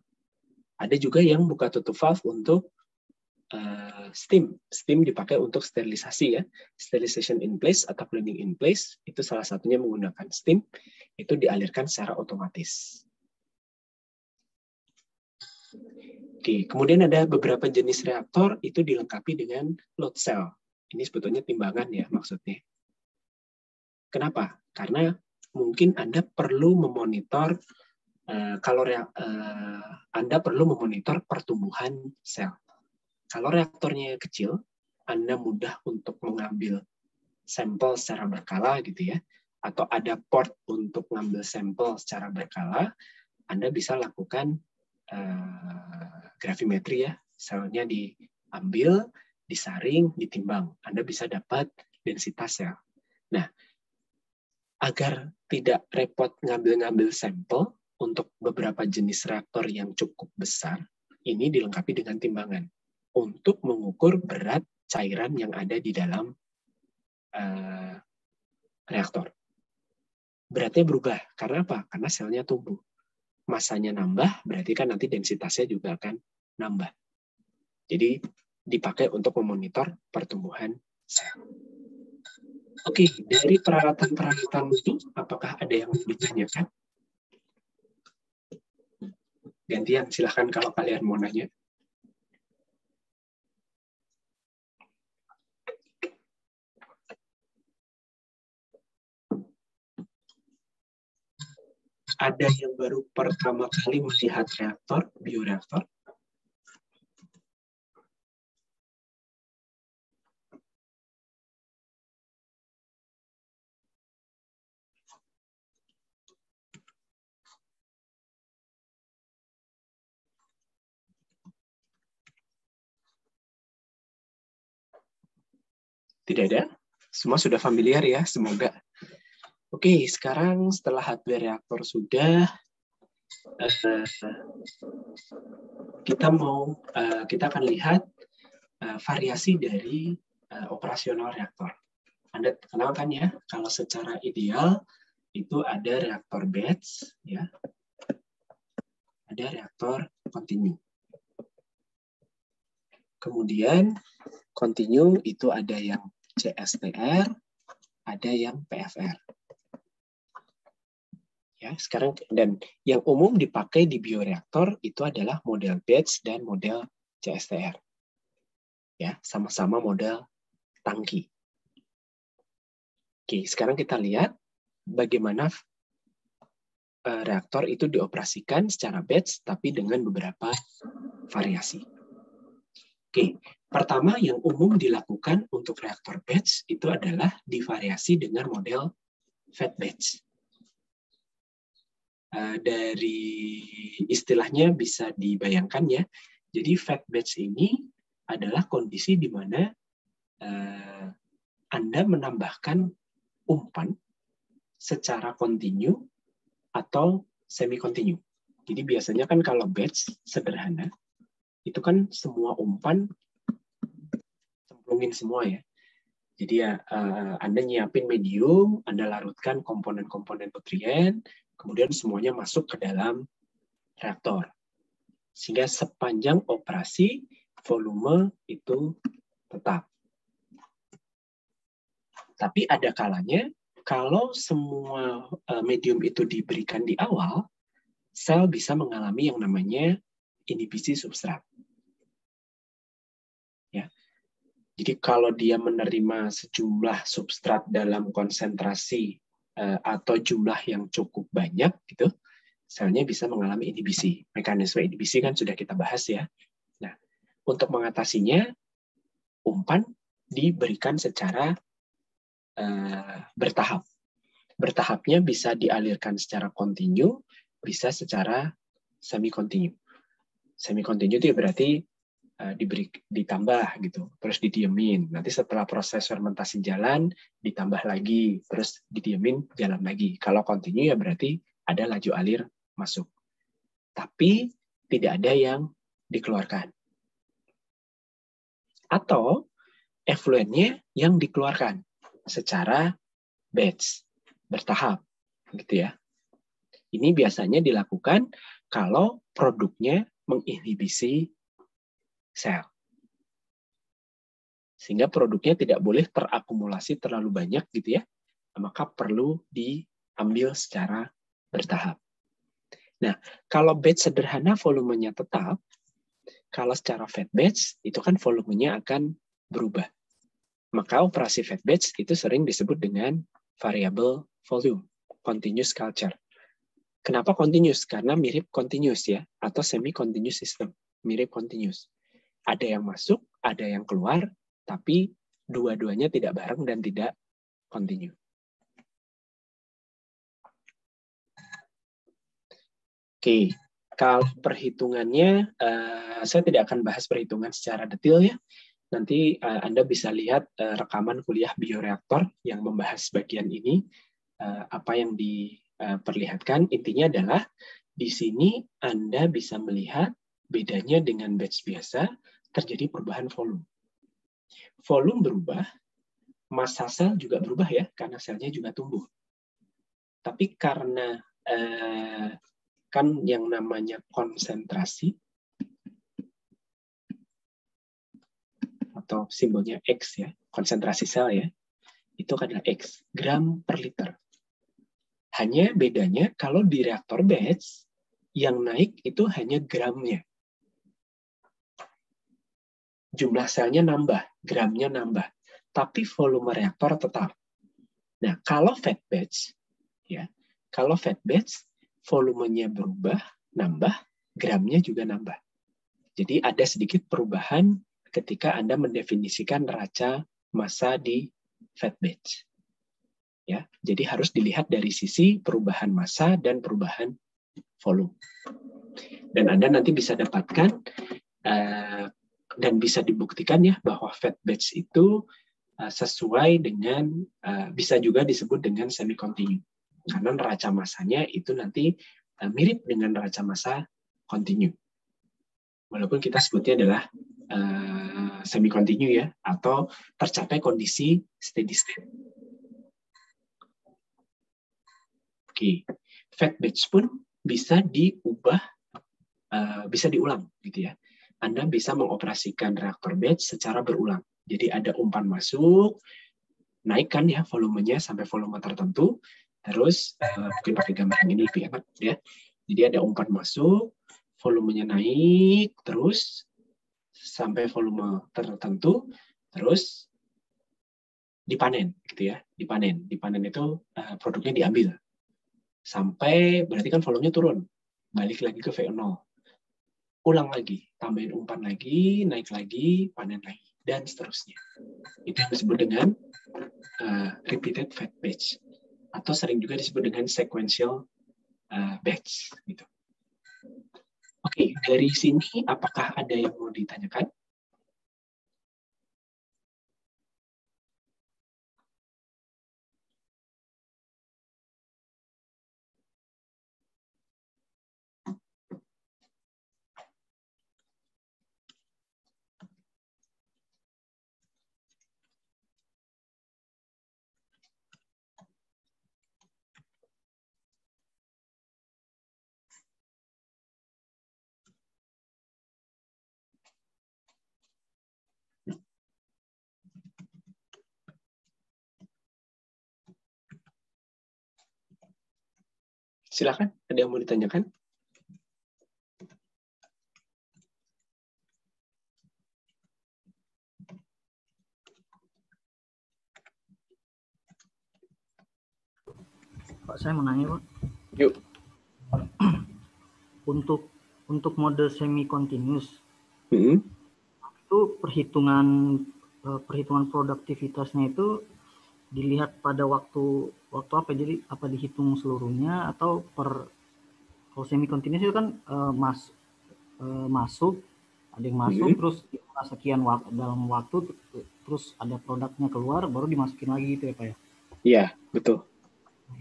Ada juga yang buka tutup valve untuk steam. Steam dipakai untuk sterilisasi ya. Sterilization in place atau cleaning in place, itu salah satunya menggunakan steam, itu dialirkan secara otomatis. Oke, kemudian ada beberapa jenis reaktor itu dilengkapi dengan load cell. Ini sebetulnya timbangan ya maksudnya. Kenapa? Karena mungkin Anda perlu memonitor Anda perlu memonitor pertumbuhan sel. Kalau reaktornya kecil, Anda mudah untuk mengambil sampel secara berkala gitu ya, atau ada port untuk mengambil sampel secara berkala, Anda bisa lakukan gravimetri ya, selnya diambil, disaring, ditimbang. Anda bisa dapat densitas sel. Nah, agar tidak repot ngambil-ngambil sampel untuk beberapa jenis reaktor yang cukup besar, ini dilengkapi dengan timbangan untuk mengukur berat cairan yang ada di dalam reaktor. Beratnya berubah. Karena apa? Karena selnya tumbuh. Masanya nambah, berarti kan nanti densitasnya juga akan nambah. Jadi dipakai untuk memonitor pertumbuhan sel. Oke, dari peralatan-peralatan itu, apakah ada yang ditanyakan? Gantian, silahkan kalau kalian mau nanya. Ada yang baru pertama kali melihat reaktor, bioreaktor? Tidak ada? Semua sudah familiar ya, semoga. Oke, sekarang setelah hardware reaktor sudah, kita akan lihat variasi dari operasional reaktor. Anda kenalkan ya, kalau secara ideal itu ada reaktor batch, ya, ada reaktor continue. Kemudian continue itu ada yang CSTR, ada yang PFR. Ya, sekarang dan yang umum dipakai di bioreaktor itu adalah model batch dan model CSTR. Ya, sama-sama model tangki. Oke, sekarang kita lihat bagaimana reaktor itu dioperasikan secara batch tapi dengan beberapa variasi. Oke, pertama yang umum dilakukan untuk reaktor batch itu adalah divariasi dengan model fed batch. Dari istilahnya bisa dibayangkan ya. Jadi fed batch ini adalah kondisi di mana Anda menambahkan umpan secara kontinu atau semi kontinu. Jadi biasanya kan kalau batch sederhana itu kan semua umpan cemplungin semua ya. Jadi ya Anda nyiapin medium, Anda larutkan komponen-komponen nutrien, kemudian semuanya masuk ke dalam reaktor. Sehingga sepanjang operasi, volume itu tetap. Tapi ada kalanya, kalau semua medium itu diberikan di awal, sel bisa mengalami yang namanya inhibisi substrat. Ya. Jadi kalau dia menerima sejumlah substrat dalam konsentrasi atau jumlah yang cukup banyak gitu, selnya bisa mengalami inhibisi. Mekanisme inhibisi kan sudah kita bahas ya. Nah, untuk mengatasinya umpan diberikan secara bertahap. Bertahapnya bisa dialirkan secara kontinu, bisa secara semi-kontinu. Semi-kontinu itu ya berarti ditambah gitu, terus didiemin. Nanti setelah proses fermentasi jalan, ditambah lagi, terus didiemin, jalan lagi. Kalau kontinu ya berarti ada laju alir masuk. Tapi tidak ada yang dikeluarkan. Atau effluentnya yang dikeluarkan secara batch, bertahap, gitu ya. Ini biasanya dilakukan kalau produknya menginhibisi sel. Sehingga produknya tidak boleh terakumulasi terlalu banyak, gitu ya. Maka perlu diambil secara bertahap. Nah, kalau batch sederhana volumenya tetap, kalau secara fed batch itu kan volumenya akan berubah. Maka operasi fed batch itu sering disebut dengan variable volume, continuous culture. Kenapa continuous? Karena mirip continuous ya, atau semi-continuous system, mirip continuous. Ada yang masuk, ada yang keluar, tapi dua-duanya tidak bareng dan tidak continue. Oke, kalau perhitungannya, saya tidak akan bahas perhitungan secara detail ya. Nanti Anda bisa lihat rekaman kuliah bioreaktor yang membahas bagian ini. Apa yang diperlihatkan, intinya adalah di sini Anda bisa melihat bedanya dengan batch biasa, terjadi perubahan volume. Volume berubah, massa sel juga berubah ya, karena selnya juga tumbuh. Tapi karena kan yang namanya konsentrasi atau simbolnya X ya, konsentrasi sel ya, itu adalah X, gram per liter. Hanya bedanya kalau di reaktor batch yang naik itu hanya gramnya. Jumlah selnya nambah, gramnya nambah, tapi volume reaktor tetap. Nah, kalau fed batch ya, kalau fed batch volumenya berubah, nambah, gramnya juga nambah. Jadi ada sedikit perubahan ketika Anda mendefinisikan neraca massa di fed batch. Ya, jadi harus dilihat dari sisi perubahan massa dan perubahan volume. Dan Anda nanti bisa dapatkan dan bisa dibuktikan ya bahwa fed batch itu sesuai dengan bisa juga disebut dengan semi-continue. Karena neraca massanya itu nanti mirip dengan neraca massa continue. Walaupun kita sebutnya adalah semi-continue ya, atau tercapai kondisi steady state. Oke, fed batch pun bisa diubah, bisa diulang gitu ya. Anda bisa mengoperasikan reaktor batch secara berulang. Jadi ada umpan masuk, naikkan ya volumenya sampai volume tertentu, terus mungkin pakai gambar yang ini lebih enak ya. Jadi ada umpan masuk, volumenya naik terus sampai volume tertentu, terus dipanen gitu ya. Dipanen itu produknya diambil. Sampai berarti kan volumenya turun. Balik lagi ke VO0. Ulang lagi, tambahin umpan lagi, naik lagi, panen lagi dan seterusnya. Itu yang disebut dengan repeated fed batch. Atau sering juga disebut dengan sequential batch. Gitu. Oke, dari sini apakah ada yang mau ditanyakan? Silakan, ada yang mau ditanyakan? Pak, saya mau nanya, Pak. Yuk. Untuk mode semi continuous Hmm. itu perhitungan perhitungan produktivitasnya itu dilihat pada waktu apa? Jadi apa dihitung seluruhnya atau kalau semi continuous itu kan masuk, ada yang masuk terus sekian dalam waktu terus ada produknya keluar baru dimasukin lagi gitu ya Pak ya? Iya, betul.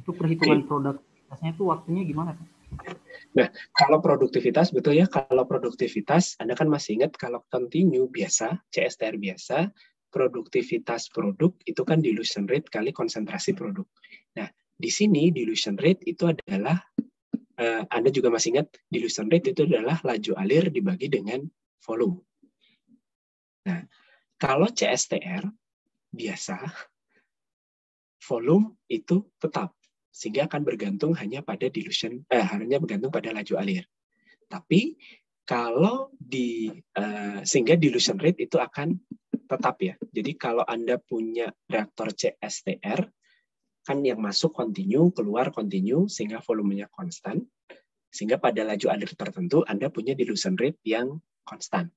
Itu perhitungan produktivitasnya itu waktunya gimana Pak? Nah, kalau produktivitas, betul ya, kalau produktivitas, Anda kan masih ingat kalau continue biasa, CSTR biasa, produktivitas produk itu kan dilution rate kali konsentrasi produk. Nah, di sini dilution rate itu adalah, Anda juga masih ingat, dilution rate itu adalah laju alir dibagi dengan volume. Nah, kalau CSTR biasa, volume itu tetap. Sehingga akan bergantung hanya pada dilution, hanya bergantung pada laju alir. Tapi kalau sehingga dilution rate itu akan tetap ya. Jadi kalau Anda punya reaktor CSTR, kan yang masuk continue, keluar continue, sehingga volumenya konstan. Sehingga pada laju alir tertentu Anda punya dilution rate yang konstan.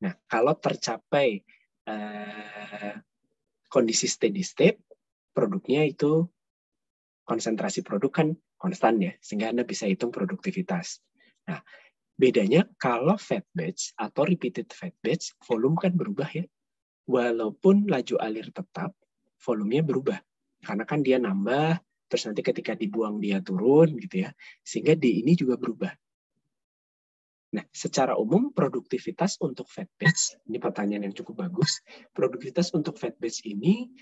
Nah, kalau tercapai kondisi steady state, produknya itu konsentrasi produk kan konstan ya, sehingga Anda bisa hitung produktivitas. Nah, bedanya kalau fat batch atau repeated fat batch, volume kan berubah ya. Walaupun laju alir tetap, volumenya berubah. Karena kan dia nambah, terus nanti ketika dibuang dia turun gitu ya. Sehingga di ini juga berubah. Nah, secara umum produktivitas untuk fat batch, ini pertanyaan yang cukup bagus, produktivitas untuk fat batch ini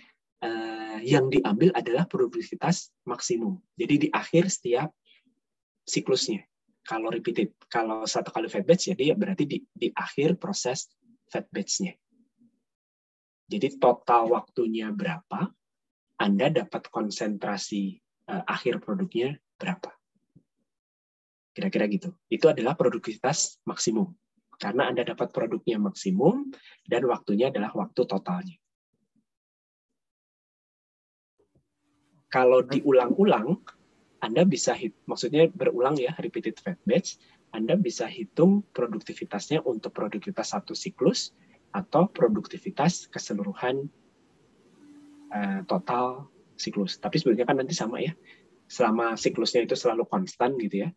yang diambil adalah produktivitas maksimum. Jadi di akhir setiap siklusnya. Kalau repeated, kalau satu kali fat batch, jadi berarti di akhir proses fat batch-nya. Jadi total waktunya berapa, Anda dapat konsentrasi akhir produknya berapa. Kira-kira gitu. Itu adalah produktivitas maksimum. Karena Anda dapat produknya maksimum, dan waktunya adalah waktu totalnya. Kalau diulang-ulang, Anda bisa maksudnya berulang ya, repeated fat batch, Anda bisa hitung produktivitasnya untuk produktivitas satu siklus atau produktivitas keseluruhan total siklus. Tapi sebenarnya kan nanti sama ya. Selama siklusnya itu selalu konstan gitu ya.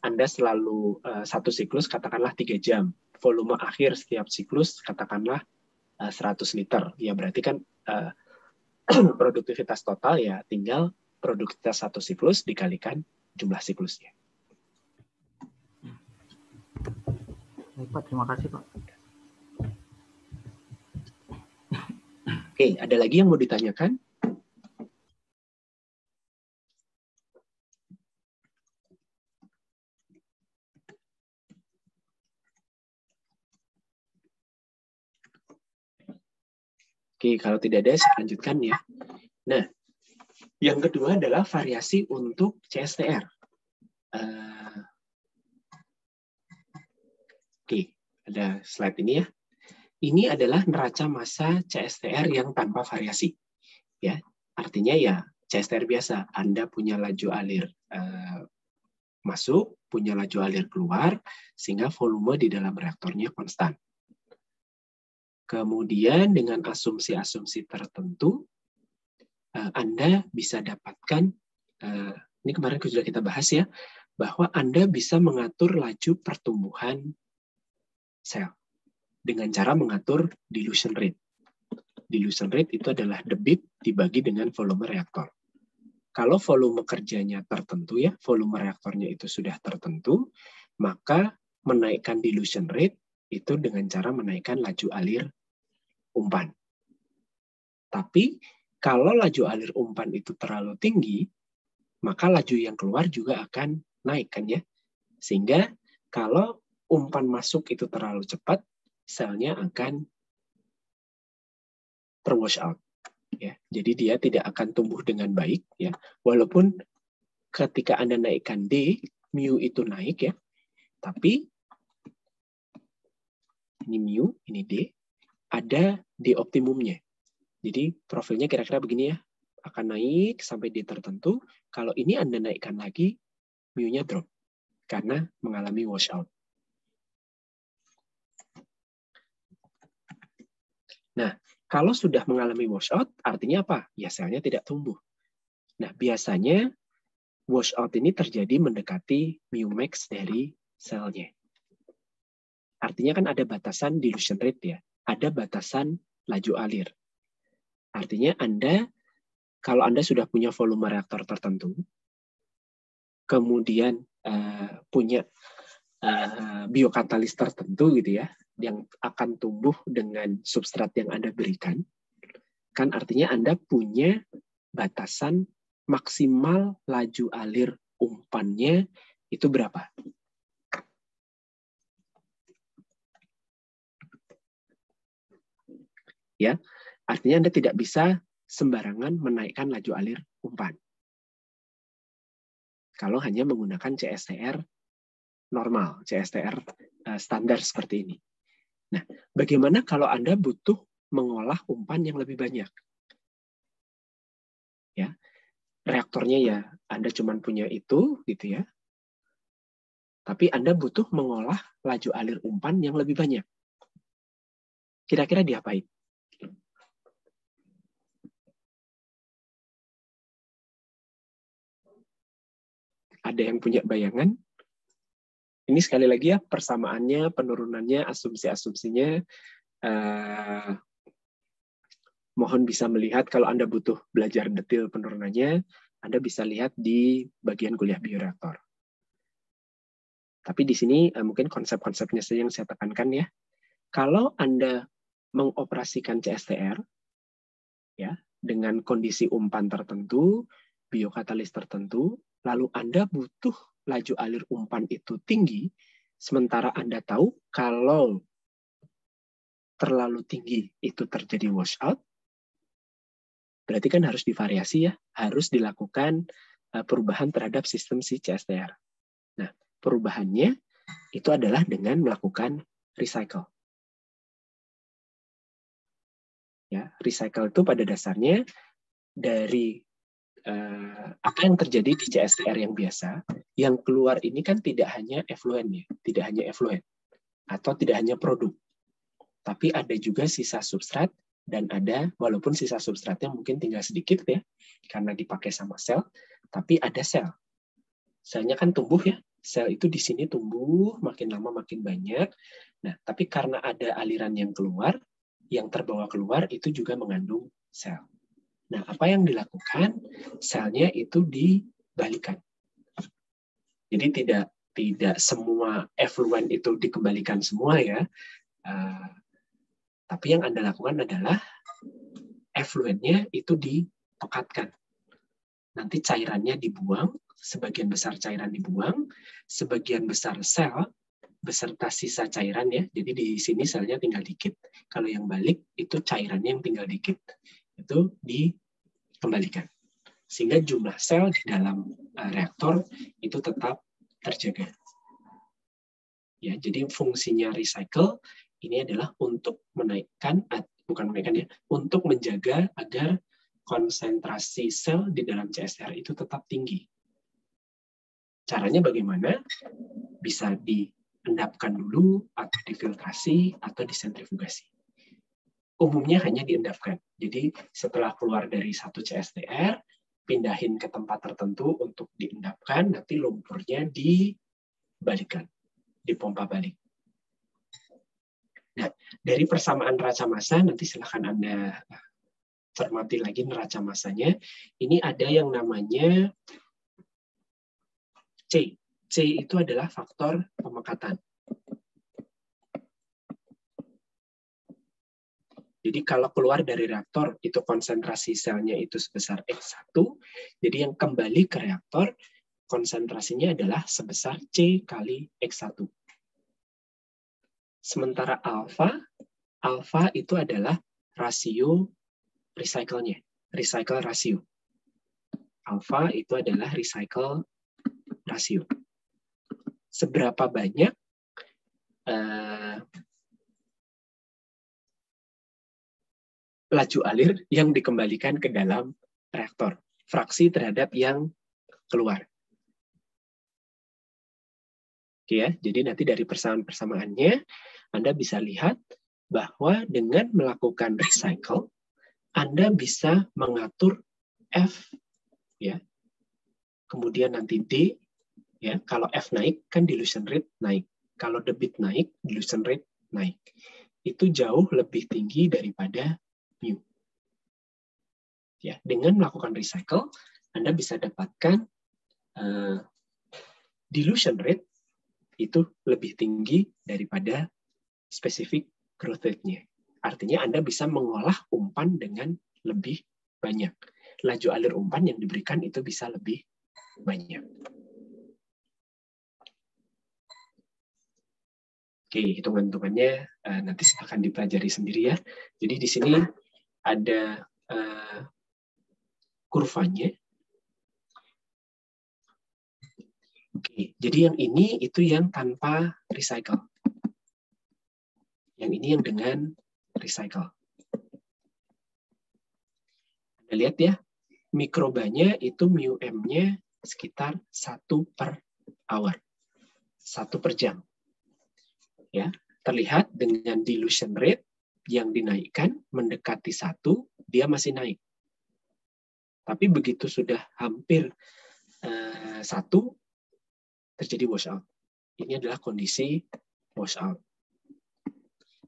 Anda selalu satu siklus katakanlah 3 jam. Volume akhir setiap siklus katakanlah 100 liter. Ya berarti kan produktivitas total ya tinggal produktivitas satu siklus dikalikan jumlah siklusnya. Baik Pak, terima kasih Pak. Oke, ada lagi yang mau ditanyakan? Oke, kalau tidak ada, saya lanjutkan ya. Nah, yang kedua adalah variasi untuk CSTR. Oke, ada slide ini ya. Ini adalah neraca massa CSTR yang tanpa variasi. Ya, artinya ya CSTR biasa. Anda punya laju alir masuk, punya laju alir keluar, sehingga volume di dalam reaktornya konstan. Kemudian dengan asumsi-asumsi tertentu, Anda bisa dapatkan, ini kemarin sudah kita bahas ya, bahwa Anda bisa mengatur laju pertumbuhan sel dengan cara mengatur dilution rate. Dilution rate itu adalah debit dibagi dengan volume reaktor. Kalau volume kerjanya tertentu ya, volume reaktornya itu sudah tertentu, maka menaikkan dilution rate itu dengan cara menaikkan laju alir umpan. Tapi kalau laju alir umpan itu terlalu tinggi, maka laju yang keluar juga akan naik kan ya. Sehingga kalau umpan masuk itu terlalu cepat, selnya akan terwash out. Ya, jadi dia tidak akan tumbuh dengan baik ya. Walaupun ketika Anda naikkan D, mu itu naik ya. Tapi ini mu, ini D, ada di optimumnya. Jadi profilnya kira-kira begini ya, akan naik sampai di tertentu. Kalau ini Anda naikkan lagi, mu-nya drop karena mengalami washout. Nah, kalau sudah mengalami washout, artinya apa? Ya selnya tidak tumbuh. Nah, biasanya washout ini terjadi mendekati Mumax dari selnya. Artinya kan ada batasan dilution rate ya, ada batasan laju alir. Artinya kalau Anda sudah punya volume reaktor tertentu, kemudian punya biokatalis tertentu gitu ya, yang akan tumbuh dengan substrat yang Anda berikan, kan artinya Anda punya batasan maksimal laju alir umpannya itu berapa? Ya, artinya Anda tidak bisa sembarangan menaikkan laju alir umpan. Kalau hanya menggunakan CSTR normal, CSTR standar seperti ini. Nah, bagaimana kalau Anda butuh mengolah umpan yang lebih banyak? Ya, reaktornya ya Anda cuma punya itu, gitu ya. Tapi Anda butuh mengolah laju alir umpan yang lebih banyak. Kira-kira diapain? Ada yang punya bayangan? Ini sekali lagi ya, persamaannya, penurunannya, asumsi-asumsinya, mohon bisa melihat kalau Anda butuh belajar detail penurunannya, Anda bisa lihat di bagian kuliah bioreaktor. Tapi di sini mungkin konsep-konsepnya saja yang saya tekankan ya. Kalau Anda mengoperasikan CSTR, ya, dengan kondisi umpan tertentu, biokatalis tertentu, lalu Anda butuh laju alir umpan itu tinggi, sementara Anda tahu kalau terlalu tinggi itu terjadi washout, berarti kan harus divariasi ya, harus dilakukan perubahan terhadap sistem si CSTR. Nah, perubahannya itu adalah dengan melakukan recycle. Ya, recycle itu pada dasarnya dari apa yang terjadi di CSTR yang biasa, yang keluar ini kan tidak hanya effluent ya, tidak hanya effluent atau tidak hanya produk, tapi ada juga sisa substrat dan ada, walaupun sisa substratnya mungkin tinggal sedikit ya, karena dipakai sama sel, tapi ada sel. Selnya kan tumbuh ya, sel itu di sini tumbuh makin lama makin banyak. Nah, tapi karena ada aliran yang keluar, yang terbawa keluar itu juga mengandung sel. Nah, apa yang dilakukan? Selnya itu dibalikan. Jadi tidak semua effluent itu dikembalikan semua ya. Tapi yang Anda lakukan adalah effluentnya itu dipekatkan. Nanti cairannya dibuang, sebagian besar cairan dibuang, sebagian besar sel beserta sisa cairan ya. Jadi di sini selnya tinggal dikit. Kalau yang balik itu cairannya yang tinggal dikit. Itu dikembalikan. Sehingga jumlah sel di dalam reaktor itu tetap terjaga. Ya, jadi fungsinya recycle ini adalah untuk menaikkan, bukan menaikkan ya, untuk menjaga agar konsentrasi sel di dalam CSTR itu tetap tinggi. Caranya bagaimana? Bisa diendapkan dulu, atau difiltrasi, atau disentrifugasi. Umumnya hanya diendapkan. Jadi setelah keluar dari satu CSTR, pindahin ke tempat tertentu untuk diendapkan, nanti lumpurnya dibalikan, dipompa balik. Nah, dari persamaan neraca massa, nanti silakan Anda cermati lagi neraca massanya. Ini ada yang namanya C. C itu adalah faktor pemekatan. Jadi kalau keluar dari reaktor, itu konsentrasi selnya itu sebesar X1, jadi yang kembali ke reaktor, konsentrasinya adalah sebesar C kali X1. Sementara alfa itu adalah rasio recycle-nya, recycle rasio. Alfa itu adalah recycle rasio. Seberapa banyak laju alir yang dikembalikan ke dalam reaktor, fraksi terhadap yang keluar. Oke ya, jadi nanti dari persamaan-persamaannya Anda bisa lihat bahwa dengan melakukan recycle, Anda bisa mengatur F, ya. Kemudian nanti D, ya. Kalau F naik, kan dilution rate naik. Kalau debit naik, dilution rate naik. Itu jauh lebih tinggi daripada mu. Ya, dengan melakukan recycle, Anda bisa dapatkan dilution rate itu lebih tinggi daripada spesifik growth rate-nya. Artinya Anda bisa mengolah umpan dengan lebih banyak. Laju alir umpan yang diberikan itu bisa lebih banyak. Oke, hitungan-hitungannya nanti akan dipelajari sendiri ya. Jadi di sini ada kurvanya. Oke, jadi yang ini itu yang tanpa recycle. Yang ini yang dengan recycle. Anda lihat ya, mikrobanya itu mu-m-nya sekitar 1 per hour. 1 per jam. Ya, terlihat dengan dilution rate yang dinaikkan mendekati 1, dia masih naik. Tapi begitu sudah hampir 1, terjadi washout. Ini adalah kondisi washout.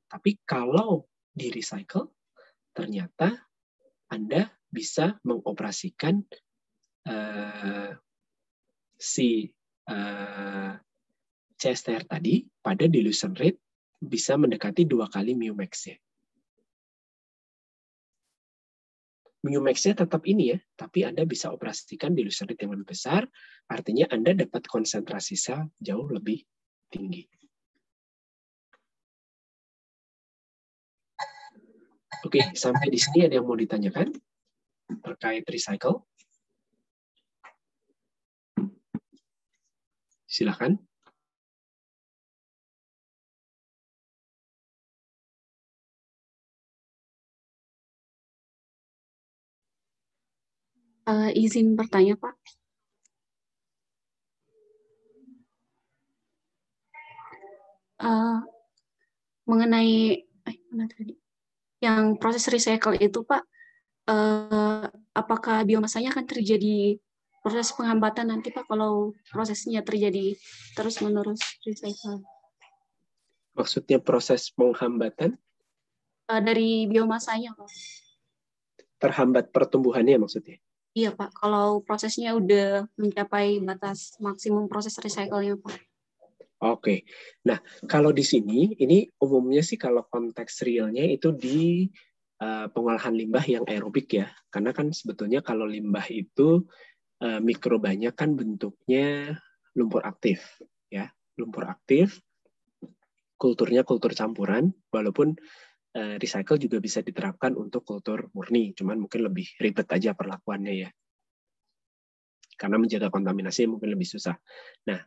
Tapi kalau di recycle, ternyata Anda bisa mengoperasikan si CSTR tadi pada dilution rate bisa mendekati 2 kali mu max-nya. Mu max-nya tetap ini ya, tapi Anda bisa operasikan dilution rate yang lebih besar, artinya Anda dapat konsentrasi sel jauh lebih tinggi. Oke, sampai di sini ada yang mau ditanyakan terkait recycle? Silakan. Izin bertanya, Pak. Mengenai mana tadi? Yang proses recycle itu, Pak, apakah biomasanya akan terjadi proses penghambatan nanti, Pak, kalau prosesnya terjadi terus-menerus recycle? Maksudnya proses penghambatan? Dari biomasanya, Pak. Terhambat pertumbuhannya maksudnya? Iya, Pak. Kalau prosesnya udah mencapai batas maksimum proses recycle-nya, Pak. Oke. Nah, kalau di sini, ini umumnya sih kalau konteks realnya itu di pengolahan limbah yang aerobik ya. Karena kan sebetulnya kalau limbah itu mikrobanya kan bentuknya lumpur aktif. Ya, lumpur aktif, kulturnya kultur campuran, walaupun recycle juga bisa diterapkan untuk kultur murni, cuman mungkin lebih ribet aja perlakuannya ya. Karena menjaga kontaminasi mungkin lebih susah. Nah,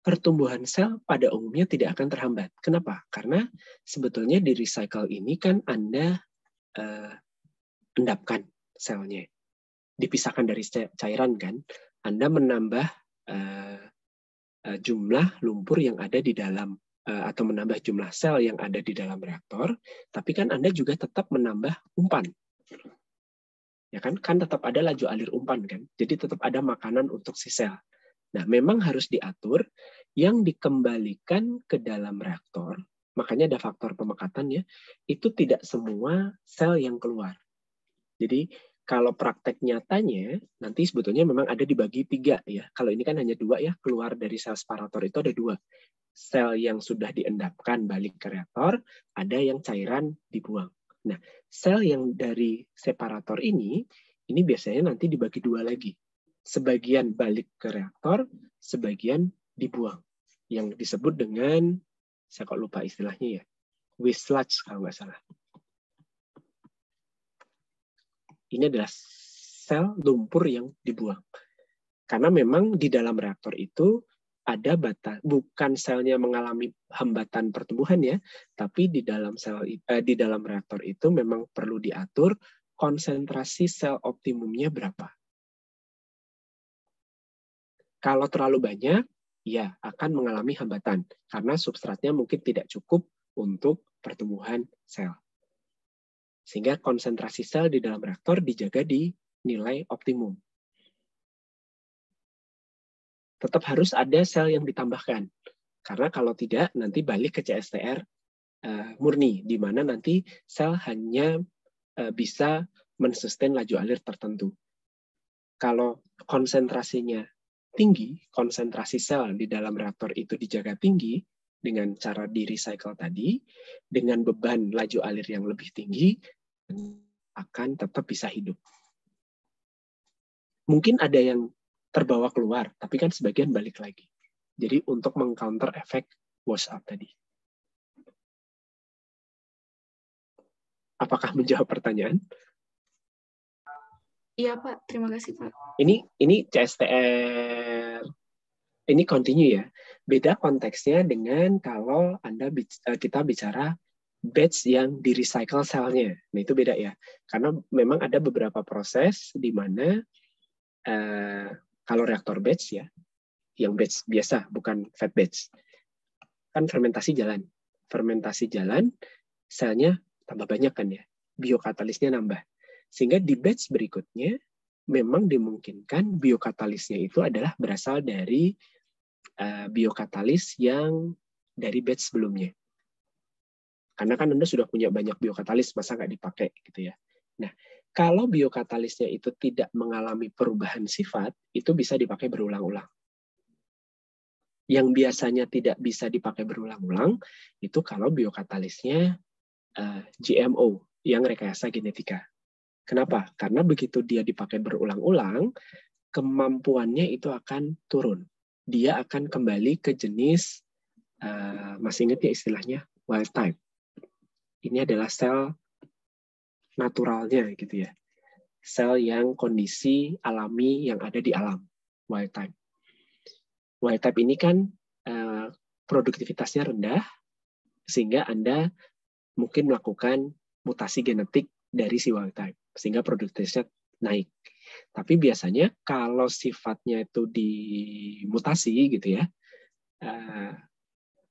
pertumbuhan sel pada umumnya tidak akan terhambat. Kenapa? Karena sebetulnya di recycle ini kan Anda endapkan selnya. Dipisahkan dari cairan kan. Anda menambah jumlah lumpur yang ada di dalam atau menambah jumlah sel yang ada di dalam reaktor, tapi kan Anda juga tetap menambah umpan. Ya kan tetap ada laju alir umpan kan. Jadi tetap ada makanan untuk si sel. Nah, memang harus diatur yang dikembalikan ke dalam reaktor. Makanya ada faktor pemekatan ya. Itu tidak semua sel yang keluar. Jadi kalau praktek nyatanya nanti sebetulnya memang ada dibagi 3 ya. Kalau ini kan hanya 2 ya, keluar dari sel separator itu ada 2. Sel yang sudah diendapkan balik ke reaktor, ada yang cairan dibuang. Nah, sel yang dari separator ini biasanya nanti dibagi 2 lagi. Sebagian balik ke reaktor, sebagian dibuang. Yang disebut dengan, saya kok lupa istilahnya ya, waste sludge kalau nggak salah. Ini adalah sel lumpur yang dibuang. Karena memang di dalam reaktor itu ada batas, bukan selnya mengalami hambatan pertumbuhan ya, tapi di dalam di dalam reaktor itu memang perlu diatur konsentrasi sel optimumnya berapa. Kalau terlalu banyak, ya akan mengalami hambatan karena substratnya mungkin tidak cukup untuk pertumbuhan sel. Sehingga konsentrasi sel di dalam reaktor dijaga di nilai optimum. Tetap harus ada sel yang ditambahkan. Karena kalau tidak, nanti balik ke CSTR murni, di mana nanti sel hanya bisa mensustain laju alir tertentu. Kalau konsentrasinya tinggi, konsentrasi sel di dalam reaktor itu dijaga tinggi, dengan cara di-recycle tadi, dengan beban laju alir yang lebih tinggi, akan tetap bisa hidup. Mungkin ada yang terbawa keluar, tapi kan sebagian balik lagi. Jadi untuk meng-counter efek wash out tadi. Apakah menjawab pertanyaan? Iya Pak, terima kasih Pak. Ini CSTR, ini continue ya. Beda konteksnya dengan kalau kita bicara batch yang di-recycle selnya. Nah itu beda ya. Karena memang ada beberapa proses di mana kalau reaktor batch ya, yang batch biasa, bukan fat batch, kan fermentasi jalan. Fermentasi jalan, selnya tambah banyak kan ya, biokatalisnya nambah. Sehingga di batch berikutnya, memang dimungkinkan biokatalisnya itu adalah berasal dari biokatalis yang dari batch sebelumnya. Karena kan Anda sudah punya banyak biokatalis, masa nggak dipakai gitu ya. Nah, kalau biokatalisnya itu tidak mengalami perubahan sifat, itu bisa dipakai berulang-ulang. Yang biasanya tidak bisa dipakai berulang-ulang, itu kalau biokatalisnya GMO, yang rekayasa genetika. Kenapa? Karena begitu dia dipakai berulang-ulang, kemampuannya itu akan turun. Dia akan kembali ke jenis, masih ingat ya istilahnya, wild type. Ini adalah sel naturalnya gitu ya. Sel yang kondisi alami yang ada di alam, wild type. Wild type ini kan produktivitasnya rendah, sehingga Anda mungkin melakukan mutasi genetik dari si wild type, sehingga produktivitasnya naik. Tapi biasanya kalau sifatnya itu dimutasi gitu ya,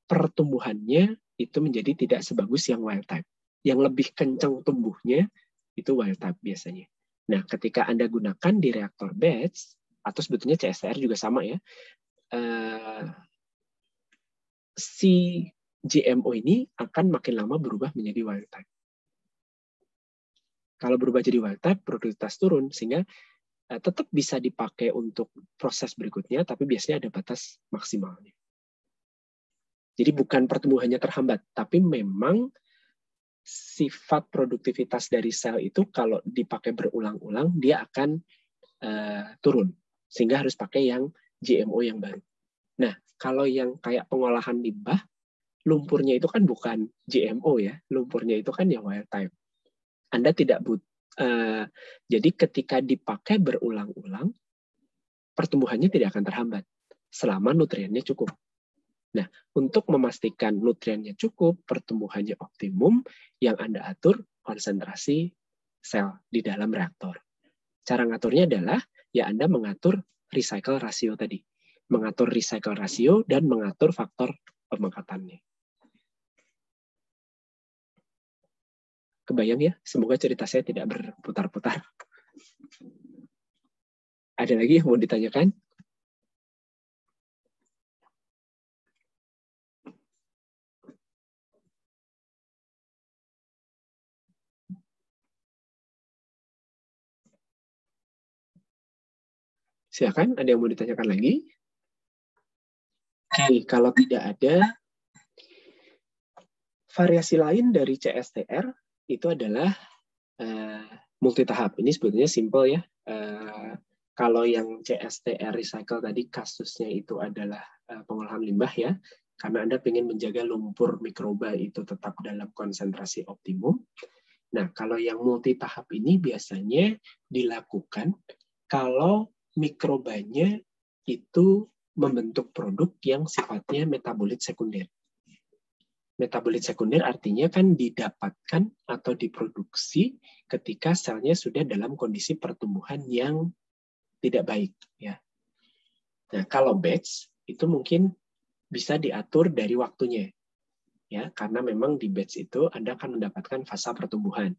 pertumbuhannya itu menjadi tidak sebagus yang wild type. Yang lebih kencang tumbuhnya itu wild type biasanya. Nah, ketika Anda gunakan di reaktor batch, atau sebetulnya CSTR juga sama ya, si GMO ini akan makin lama berubah menjadi wild type. Kalau berubah jadi wild type, produktivitas turun, sehingga tetap bisa dipakai untuk proses berikutnya, tapi biasanya ada batas maksimalnya. Jadi bukan pertumbuhannya terhambat, tapi memang sifat produktivitas dari sel itu kalau dipakai berulang-ulang, dia akan turun. Sehingga harus pakai yang GMO yang baru. Nah, kalau yang kayak pengolahan limbah, lumpurnya itu kan bukan GMO ya, lumpurnya itu kan yang wild type. Anda tidak jadi ketika dipakai berulang-ulang, pertumbuhannya tidak akan terhambat selama nutriennya cukup. Nah, untuk memastikan nutriennya cukup, pertumbuhannya optimum, yang Anda atur konsentrasi sel di dalam reaktor. Cara ngaturnya adalah, ya Anda mengatur recycle ratio tadi. Mengatur recycle ratio dan mengatur faktor pemengkatannya. Kebayang ya? Semoga cerita saya tidak berputar-putar. Ada lagi yang mau ditanyakan? Silakan, ada yang mau ditanyakan lagi? Oke, kalau tidak ada, variasi lain dari CSTR itu adalah multitahap. Ini sebetulnya simple ya. Kalau yang CSTR recycle tadi kasusnya itu adalah pengolahan limbah ya, karena Anda ingin menjaga lumpur mikroba itu tetap dalam konsentrasi optimum. Nah, kalau yang multitahap ini biasanya dilakukan kalau mikrobanya itu membentuk produk yang sifatnya metabolit sekunder. Metabolit sekunder artinya kan didapatkan atau diproduksi ketika selnya sudah dalam kondisi pertumbuhan yang tidak baik. Ya. Nah, kalau batch itu mungkin bisa diatur dari waktunya. Ya, karena memang di batch itu Anda akan mendapatkan fasa pertumbuhan.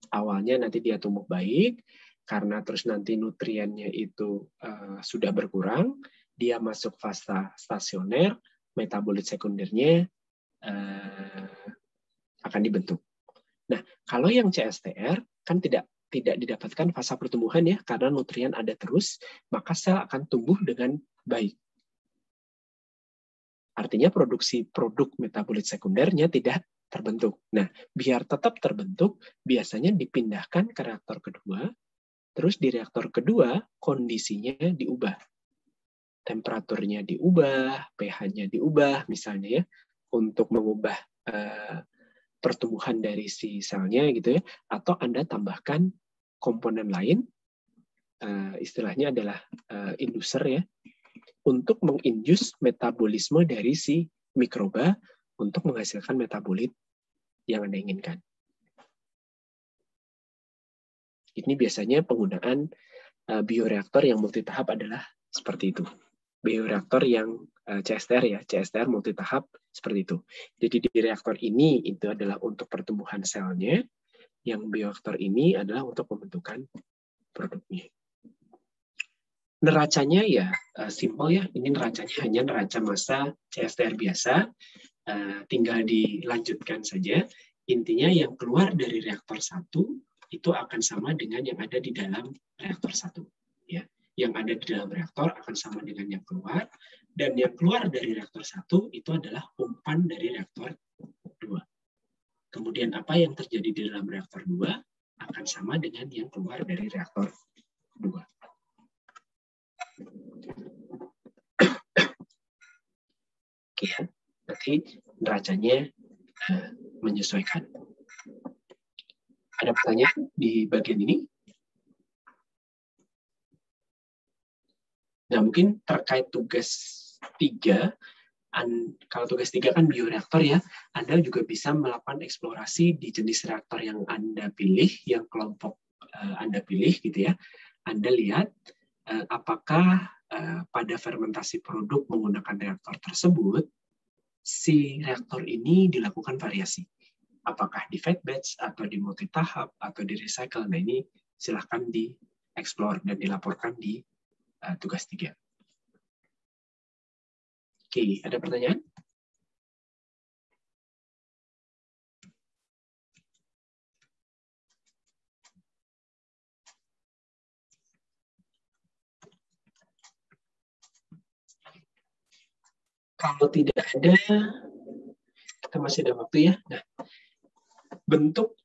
Awalnya nanti dia tumbuh baik, karena terus nanti nutriennya itu sudah berkurang, dia masuk fase stasioner, metabolit sekundernya akan dibentuk. Nah, kalau yang CSTR kan tidak didapatkan fasa pertumbuhan ya, karena nutrien ada terus, maka sel akan tumbuh dengan baik. Artinya produksi produk metabolit sekundernya tidak terbentuk. Nah, biar tetap terbentuk, biasanya dipindahkan ke reaktor kedua, terus di reaktor kedua kondisinya diubah. Temperaturnya diubah, pH-nya diubah misalnya ya, untuk mengubah pertumbuhan dari si selnya gitu ya, atau Anda tambahkan komponen lain, istilahnya adalah inducer ya, untuk menginduce metabolisme dari si mikroba untuk menghasilkan metabolit yang Anda inginkan. Ini biasanya penggunaan bioreaktor yang multitahap adalah seperti itu. Bioreaktor yang CSTR ya, CSTR multitahap seperti itu. Jadi di reaktor ini itu adalah untuk pertumbuhan selnya, yang bioreaktor ini adalah untuk pembentukan produknya. Neracanya ya simpel ya, ini neracanya hanya neraca massa CSTR biasa, tinggal dilanjutkan saja. Intinya yang keluar dari reaktor 1 itu akan sama dengan yang ada di dalam reaktor 1. Ya. Yang ada di dalam reaktor akan sama dengan yang keluar, dan yang keluar dari reaktor 1 itu adalah umpan dari reaktor 2. Kemudian apa yang terjadi di dalam reaktor 2 akan sama dengan yang keluar dari reaktor 2. Oke ya, nanti neracanya menyesuaikan. Ada pertanyaan di bagian ini? Nah, mungkin terkait tugas 3, kalau tugas 3 kan bioreaktor ya, Anda juga bisa melakukan eksplorasi di jenis reaktor yang Anda pilih, yang kelompok Anda pilih gitu ya. Anda lihat apakah pada fermentasi produk menggunakan reaktor tersebut, si reaktor ini dilakukan variasi. Apakah di fed batch, atau di multitahap, atau di recycle. Nah ini silahkan dieksplor dan dilaporkan di tugas 3. Oke, ada pertanyaan? Kalau tidak ada, kita masih ada waktu ya. Nah, bentuk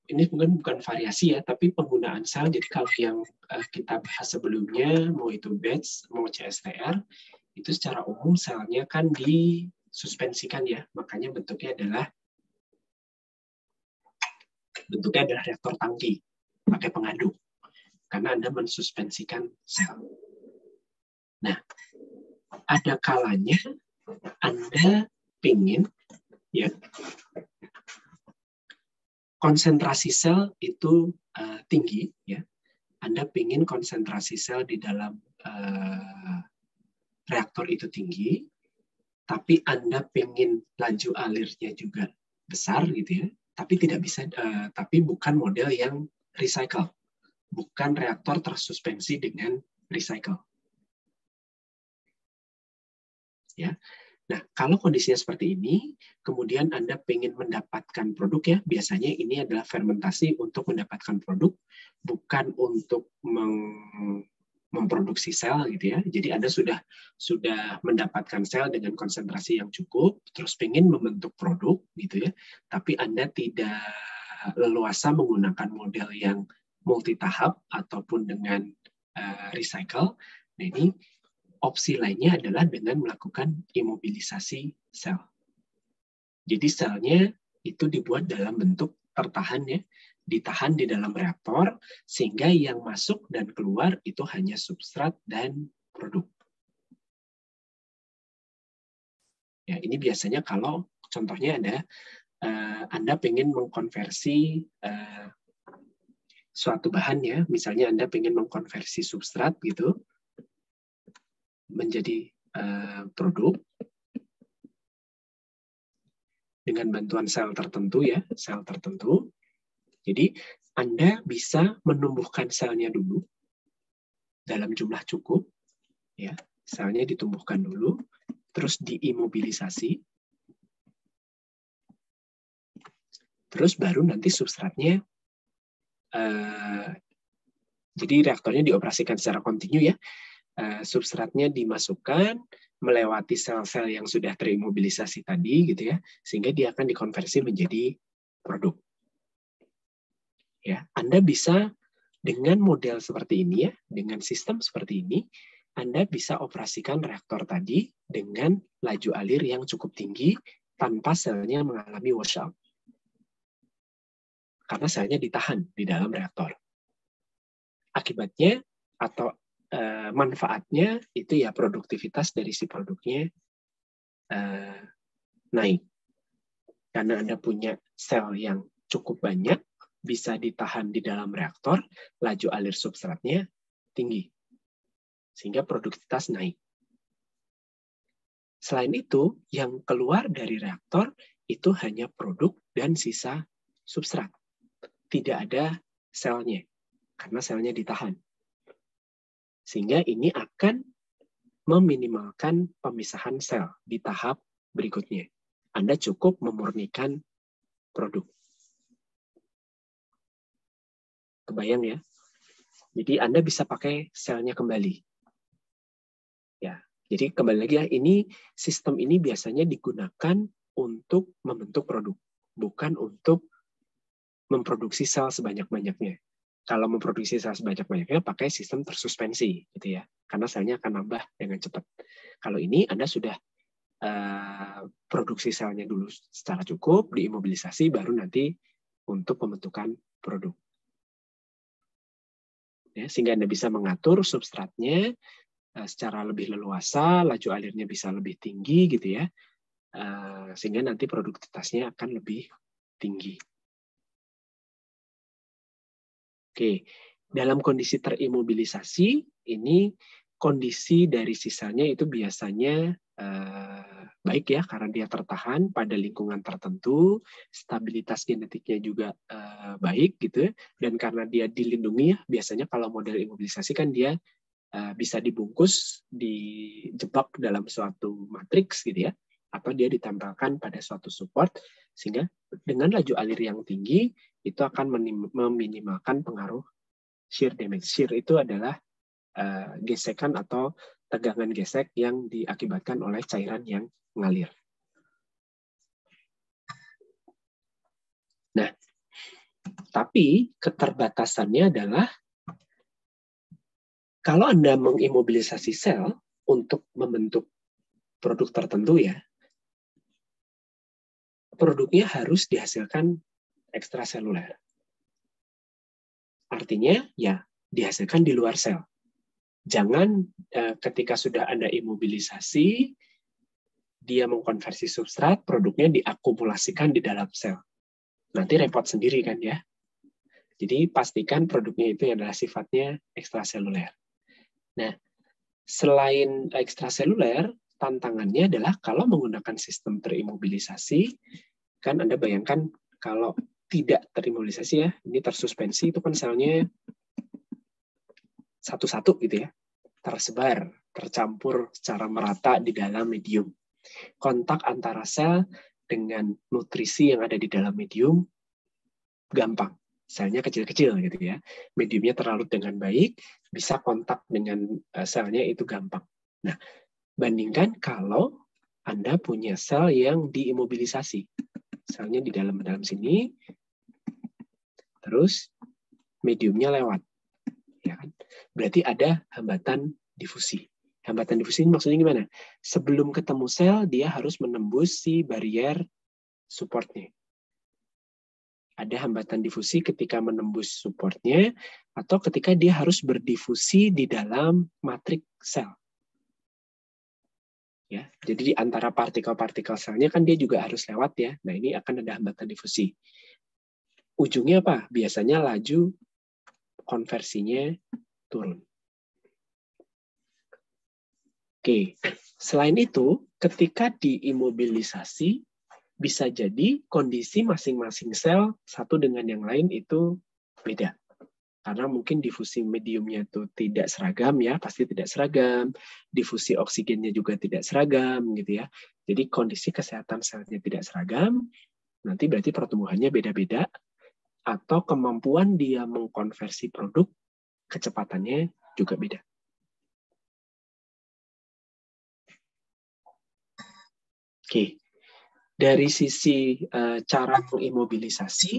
ini mungkin bukan variasi ya, tapi penggunaan sel. Jadi kalau yang kita bahas sebelumnya, mau itu batch, mau CSTR, itu secara umum selnya kan disuspensikan ya. Makanya bentuknya adalah reaktor tangki, pakai pengaduk. Karena Anda mensuspensikan sel. Nah, ada kalanya Anda ingin ya konsentrasi sel itu tinggi ya. Anda ingin konsentrasi sel di dalam reaktor itu tinggi, tapi Anda ingin laju alirnya juga besar gitu ya. Tapi tidak bisa, tapi bukan model yang recycle, bukan reaktor tersuspensi dengan recycle. Ya. Nah, kalau kondisinya seperti ini, kemudian Anda ingin mendapatkan produk ya, biasanya ini adalah fermentasi untuk mendapatkan produk, bukan untuk memproduksi sel gitu ya. Jadi Anda sudah mendapatkan sel dengan konsentrasi yang cukup, terus ingin membentuk produk gitu ya, tapi Anda tidak leluasa menggunakan model yang multitahap ataupun dengan recycle. Nah, ini opsi lainnya adalah dengan melakukan imobilisasi sel. Jadi selnya itu dibuat dalam bentuk tertahan ya, ditahan di dalam reaktor, sehingga yang masuk dan keluar itu hanya substrat dan produk. Ya, ini biasanya kalau contohnya ada Anda pengen mengkonversi suatu bahan ya, misalnya Anda pengen mengkonversi substrat gitu, menjadi produk dengan bantuan sel tertentu ya, sel tertentu. Jadi Anda bisa menumbuhkan selnya dulu dalam jumlah cukup, ya, selnya ditumbuhkan dulu, terus diimobilisasi, terus baru nanti substratnya, jadi reaktornya dioperasikan secara kontinu ya, substratnya dimasukkan melewati sel-sel yang sudah terimobilisasi tadi gitu ya, sehingga dia akan dikonversi menjadi produk. Ya, Anda bisa dengan model seperti ini ya, dengan sistem seperti ini, Anda bisa operasikan reaktor tadi dengan laju alir yang cukup tinggi tanpa selnya mengalami washout. Karena selnya ditahan di dalam reaktor. Akibatnya atau manfaatnya itu ya produktivitas dari si produknya naik. Karena Anda punya sel yang cukup banyak, bisa ditahan di dalam reaktor, laju alir substratnya tinggi. Sehingga produktivitas naik. Selain itu, yang keluar dari reaktor itu hanya produk dan sisa substrat. Tidak ada selnya, karena selnya ditahan. Sehingga ini akan meminimalkan pemisahan sel di tahap berikutnya. Anda cukup memurnikan produk. Kebayang ya? Jadi Anda bisa pakai selnya kembali. Ya, jadi kembali lagi ya, ini sistem ini biasanya digunakan untuk membentuk produk, bukan untuk memproduksi sel sebanyak-banyaknya. Kalau memproduksi sel sebanyak-banyaknya pakai sistem tersuspensi, gitu ya, karena selnya akan nambah dengan cepat. Kalau ini Anda sudah produksi selnya dulu secara cukup, diimobilisasi, baru nanti untuk pembentukan produk. Ya, sehingga Anda bisa mengatur substratnya secara lebih leluasa, laju alirnya bisa lebih tinggi, gitu ya, sehingga nanti produktivitasnya akan lebih tinggi. Oke, dalam kondisi terimobilisasi, ini kondisi dari sisanya itu biasanya baik ya, karena dia tertahan pada lingkungan tertentu, stabilitas genetiknya juga baik gitu, dan karena dia dilindungi ya, biasanya kalau model imobilisasi kan dia bisa dibungkus, dijebak dalam suatu matriks gitu ya, atau dia ditempelkan pada suatu support, sehingga dengan laju alir yang tinggi, itu akan meminimalkan pengaruh shear damage. Shear itu adalah gesekan atau tegangan gesek yang diakibatkan oleh cairan yang mengalir. Nah, tapi keterbatasannya adalah kalau Anda mengimobilisasi sel untuk membentuk produk tertentu ya, produknya harus dihasilkan ekstraseluler. Artinya ya dihasilkan di luar sel. Jangan ketika sudah Anda imobilisasi, dia mengkonversi substrat, produknya diakumulasikan di dalam sel. Nanti repot sendiri kan ya. Jadi pastikan produknya itu adalah sifatnya ekstraseluler. Nah, selain ekstraseluler, tantangannya adalah kalau menggunakan sistem terimobilisasi, kan Anda bayangkan kalau tidak terimobilisasi ya, ini tersuspensi, itu kan selnya satu-satu gitu ya, tersebar, tercampur secara merata di dalam medium. Kontak antara sel dengan nutrisi yang ada di dalam medium gampang. Selnya kecil-kecil gitu ya. Mediumnya terlarut dengan baik, bisa kontak dengan selnya itu gampang. Nah, bandingkan kalau Anda punya sel yang diimobilisasi. Selnya di dalam sini, terus mediumnya lewat. Ya kan? Berarti ada hambatan difusi. Hambatan difusi ini maksudnya gimana? Sebelum ketemu sel, dia harus menembus si barrier supportnya. Ada hambatan difusi ketika menembus supportnya, atau ketika dia harus berdifusi di dalam matriks sel. Ya, jadi di antara partikel-partikel selnya kan dia juga harus lewat ya. Nah, ini akan ada hambatan difusi. Ujungnya apa? Biasanya laju konversinya turun. Oke, selain itu, ketika diimobilisasi, bisa jadi kondisi masing-masing sel satu dengan yang lain itu beda. Karena mungkin difusi mediumnya itu tidak seragam ya, pasti tidak seragam. Difusi oksigennya juga tidak seragam gitu ya. Jadi kondisi kesehatan selnya tidak seragam, nanti berarti pertumbuhannya beda-beda, atau kemampuan dia mengkonversi produk, kecepatannya juga beda. Oke, dari sisi cara mengimobilisasi,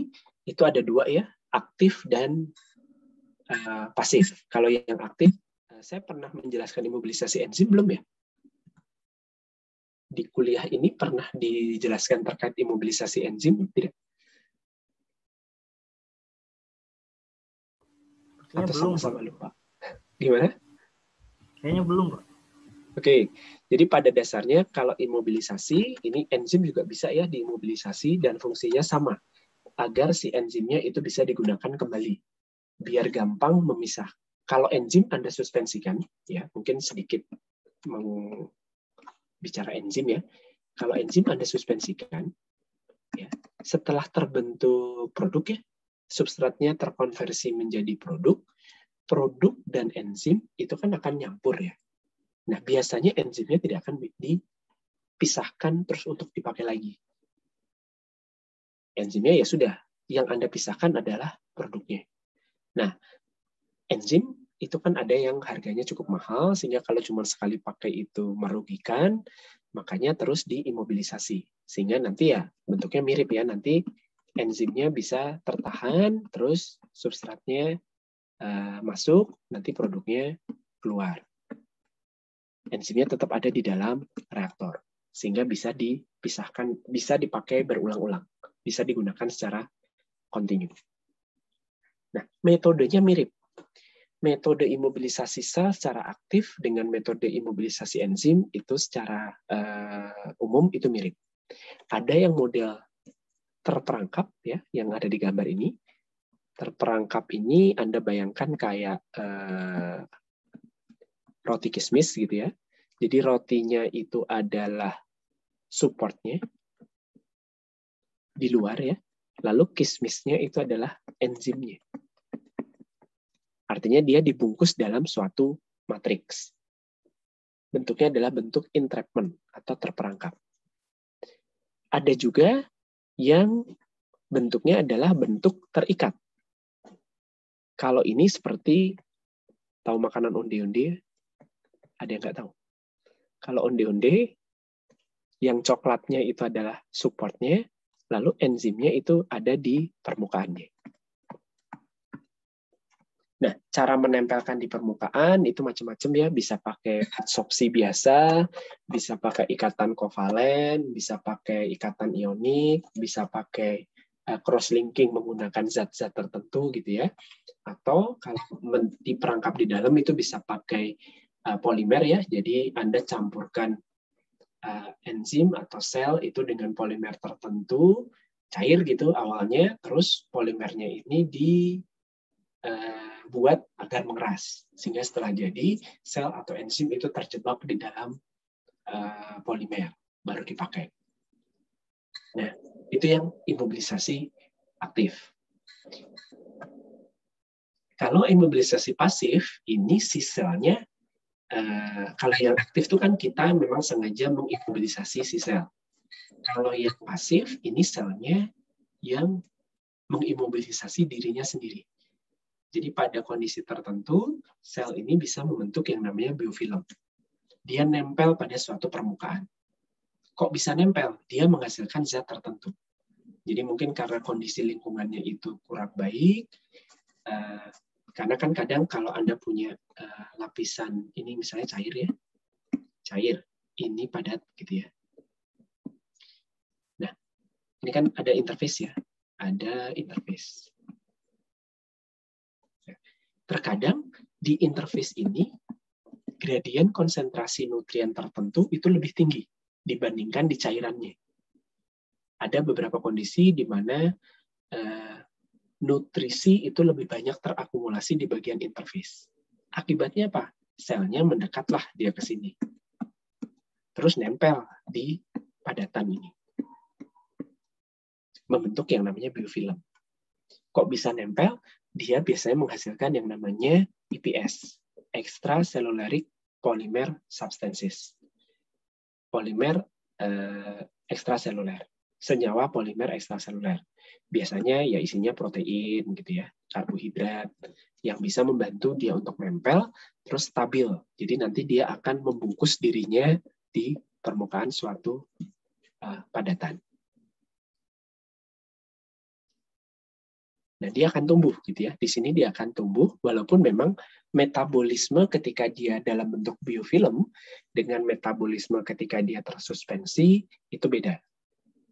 itu ada dua ya, aktif dan pasif. Kalau yang aktif, saya pernah menjelaskan imobilisasi enzim belum ya? Di kuliah ini pernah dijelaskan terkait imobilisasi enzim tidak? Atau sama-sama lupa? Gimana? Kayaknya belum, Pak. Oke, jadi pada dasarnya kalau imobilisasi, ini enzim juga bisa ya diimobilisasi dan fungsinya sama, agar si enzimnya itu bisa digunakan kembali. Biar gampang memisah. Kalau enzim Anda suspensikan, ya mungkin sedikit bicara enzim ya. Kalau enzim Anda suspensikan, ya, setelah terbentuk produk ya, substratnya terkonversi menjadi produk dan enzim itu kan akan nyampur ya. Nah biasanya enzimnya tidak akan dipisahkan terus untuk dipakai lagi. Enzimnya ya sudah, yang Anda pisahkan adalah produknya. Nah, enzim itu kan ada yang harganya cukup mahal, sehingga kalau cuma sekali pakai itu merugikan, makanya terus diimobilisasi. Sehingga nanti ya bentuknya mirip ya, nanti enzimnya bisa tertahan, terus substratnya masuk, nanti produknya keluar. Enzimnya tetap ada di dalam reaktor, sehingga bisa dipisahkan, bisa dipakai berulang-ulang, bisa digunakan secara kontinu. Nah, metodenya mirip. Metode imobilisasi sel secara aktif dengan metode imobilisasi enzim itu secara umum itu mirip. Ada yang model terperangkap ya, yang ada di gambar ini. Terperangkap ini Anda bayangkan kayak roti kismis gitu ya. Jadi rotinya itu adalah supportnya di luar ya. Lalu kismisnya itu adalah enzimnya. Artinya dia dibungkus dalam suatu matriks. Bentuknya adalah bentuk entrapment atau terperangkap. Ada juga yang bentuknya adalah bentuk terikat. Kalau ini seperti, tahu makanan onde-onde? Ada yang nggak tahu? Kalau onde-onde, yang coklatnya itu adalah supportnya, lalu enzimnya itu ada di permukaannya. Nah, cara menempelkan di permukaan itu macam-macam ya, bisa pakai adsorpsi biasa, bisa pakai ikatan kovalen, bisa pakai ikatan ionik, bisa pakai cross-linking menggunakan zat-zat tertentu gitu ya. Atau kalau diperangkap di dalam itu bisa pakai polimer ya, jadi Anda campurkan enzim atau sel itu dengan polimer tertentu, cair gitu awalnya, terus polimernya ini buat agar mengeras, sehingga setelah jadi sel atau enzim itu terjebak di dalam polimer baru dipakai. Nah, itu yang imobilisasi aktif. Kalau imobilisasi pasif, ini si selnya kalau yang aktif itu kan kita memang sengaja mengimobilisasi si sel. Kalau yang pasif, ini selnya yang mengimobilisasi dirinya sendiri. Jadi pada kondisi tertentu, sel ini bisa membentuk yang namanya biofilm. Dia nempel pada suatu permukaan. Kok bisa nempel? Dia menghasilkan zat tertentu. Jadi mungkin karena kondisi lingkungannya itu kurang baik, karena kan kadang kalau Anda punya lapisan, ini misalnya cair ya, cair, ini padat gitu ya. Nah, ini kan ada interface ya, ada interface. Terkadang di interface ini gradien konsentrasi nutrien tertentu itu lebih tinggi dibandingkan di cairannya. Ada beberapa kondisi di mana nutrisi itu lebih banyak terakumulasi di bagian interface. Akibatnya apa? Selnya mendekatlah dia ke sini. terus nempel di padatan ini. Membentuk yang namanya biofilm. Kok bisa nempel? Dia biasanya menghasilkan yang namanya EPS, extracellular polymer substances. Polimer ekstraseluler, senyawa polimer ekstraseluler. Biasanya ya isinya protein gitu ya, karbohidrat yang bisa membantu dia untuk nempel terus stabil. Jadi nanti dia akan membungkus dirinya di permukaan suatu padatan. Nah, dia akan tumbuh gitu ya. Di sini dia akan tumbuh walaupun memang metabolisme ketika dia dalam bentuk biofilm dengan metabolisme ketika dia tersuspensi itu beda.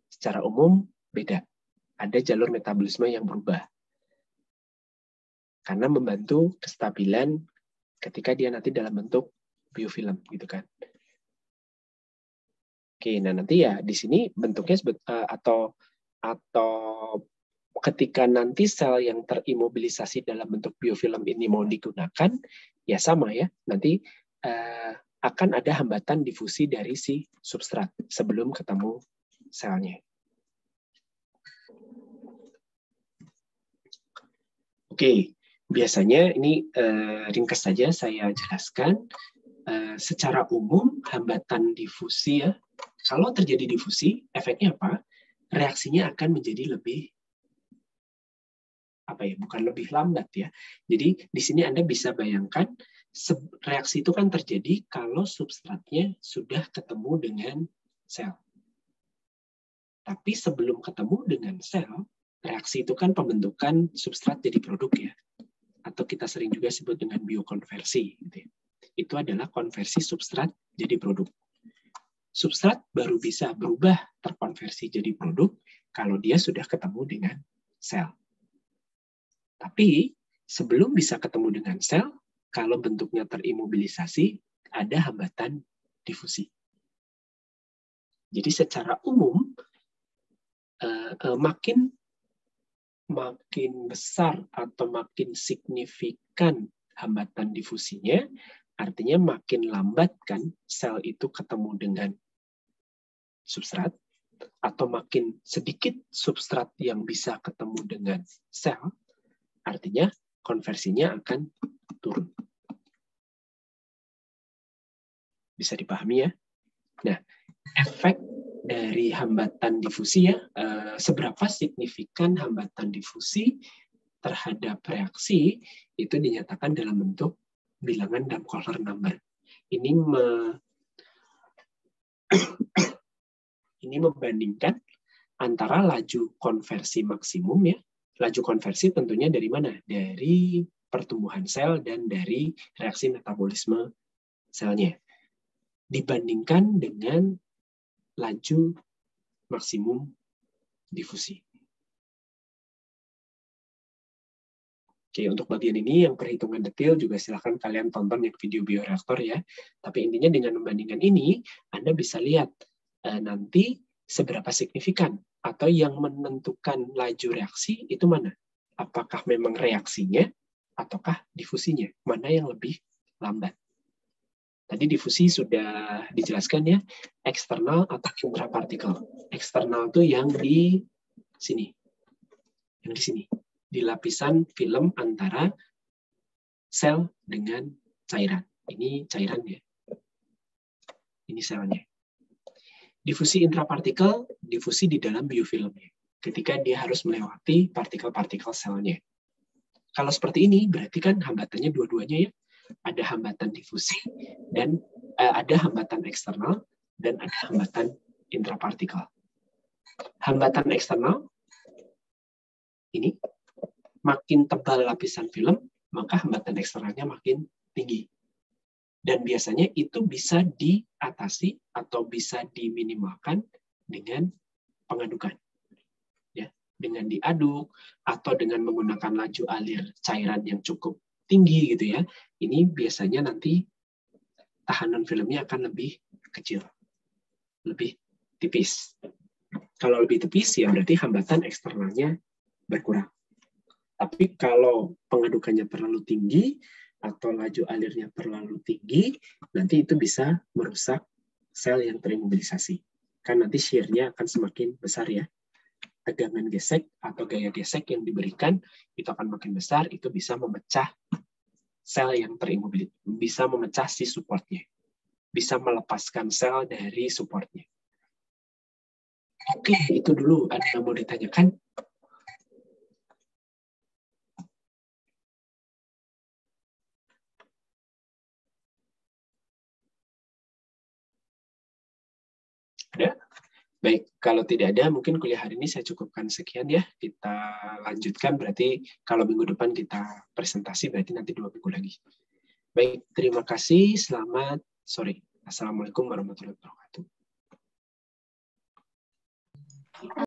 Secara umum beda. Ada jalur metabolisme yang berubah. Karena membantu kestabilan ketika dia nanti dalam bentuk biofilm gitu kan. Oke, nah nanti ya di sini bentuknya atau ketika nanti sel yang terimobilisasi dalam bentuk biofilm ini mau digunakan, ya sama ya, nanti akan ada hambatan difusi dari si substrat sebelum ketemu selnya. Oke, biasanya ini ringkas saja saya jelaskan. Secara umum hambatan difusi ya, kalau terjadi difusi, efeknya apa? Reaksinya akan menjadi lebih bukan lebih lambat ya. Jadi di sini Anda bisa bayangkan reaksi itu kan terjadi kalau substratnya sudah ketemu dengan sel. Tapi sebelum ketemu dengan sel, reaksi itu kan pembentukan substrat jadi produk ya. Atau kita sering juga sebut dengan biokonversi gitu ya. Itu adalah konversi substrat jadi produk. Substrat baru bisa berubah terkonversi jadi produk kalau dia sudah ketemu dengan sel. Tapi sebelum bisa ketemu dengan sel, kalau bentuknya terimobilisasi, ada hambatan difusi. Jadi secara umum, makin besar atau makin signifikan hambatan difusinya, artinya makin lambat kan sel itu ketemu dengan substrat, atau makin sedikit substrat yang bisa ketemu dengan sel, artinya konversinya akan turun. Bisa dipahami ya? Nah, efek dari hambatan difusi ya, seberapa signifikan hambatan difusi terhadap reaksi itu dinyatakan dalam bentuk bilangan Damkohler number. Ini membandingkan antara laju konversi maksimum ya. Laju konversi tentunya dari mana? Dari pertumbuhan sel dan dari reaksi metabolisme selnya. Dibandingkan dengan laju maksimum difusi. Oke, untuk bagian ini yang perhitungan detail juga silakan kalian tonton yang video bioreaktor ya. Tapi intinya dengan membandingkan ini, Anda bisa lihat nanti seberapa signifikan atau yang menentukan laju reaksi itu mana? Apakah memang reaksinya ataukah difusinya? Mana yang lebih lambat? Tadi difusi sudah dijelaskan ya, eksternal atau intrapartikel. Eksternal itu yang di sini. Yang di sini. Di lapisan film antara sel dengan cairan. Ini cairan ya. Ini selnya. Difusi intrapartikel, difusi di dalam biofilmnya. Ketika dia harus melewati partikel-partikel selnya. Kalau seperti ini, berarti kan hambatannya dua-duanya ya. Ada hambatan difusi, dan ada hambatan eksternal, dan ada hambatan intrapartikel. Hambatan eksternal, ini, makin tebal lapisan film, maka hambatan eksternalnya makin tinggi. Dan biasanya itu bisa diatasi atau bisa diminimalkan dengan pengadukan. Ya, dengan diaduk atau dengan menggunakan laju alir cairan yang cukup tinggi gitu ya. Ini biasanya nanti tahanan filmnya akan lebih kecil. Lebih tipis. Kalau lebih tipis ya berarti hambatan eksternalnya berkurang. Tapi kalau pengadukannya terlalu tinggi atau laju alirnya terlalu tinggi, nanti itu bisa merusak sel yang terimobilisasi. Kan nanti shear-nya akan semakin besar ya. Tegangan gesek atau gaya gesek yang diberikan itu akan makin besar, itu bisa memecah sel yang terimobilisasi, bisa memecah si supportnya, bisa melepaskan sel dari supportnya. Oke, itu dulu. Ada yang mau ditanyakan? Ada? Baik, kalau tidak ada, mungkin kuliah hari ini saya cukupkan sekian ya. Kita lanjutkan, berarti kalau minggu depan kita presentasi, berarti nanti 2 minggu lagi. Baik, terima kasih. Selamat sore. Assalamualaikum warahmatullahi wabarakatuh.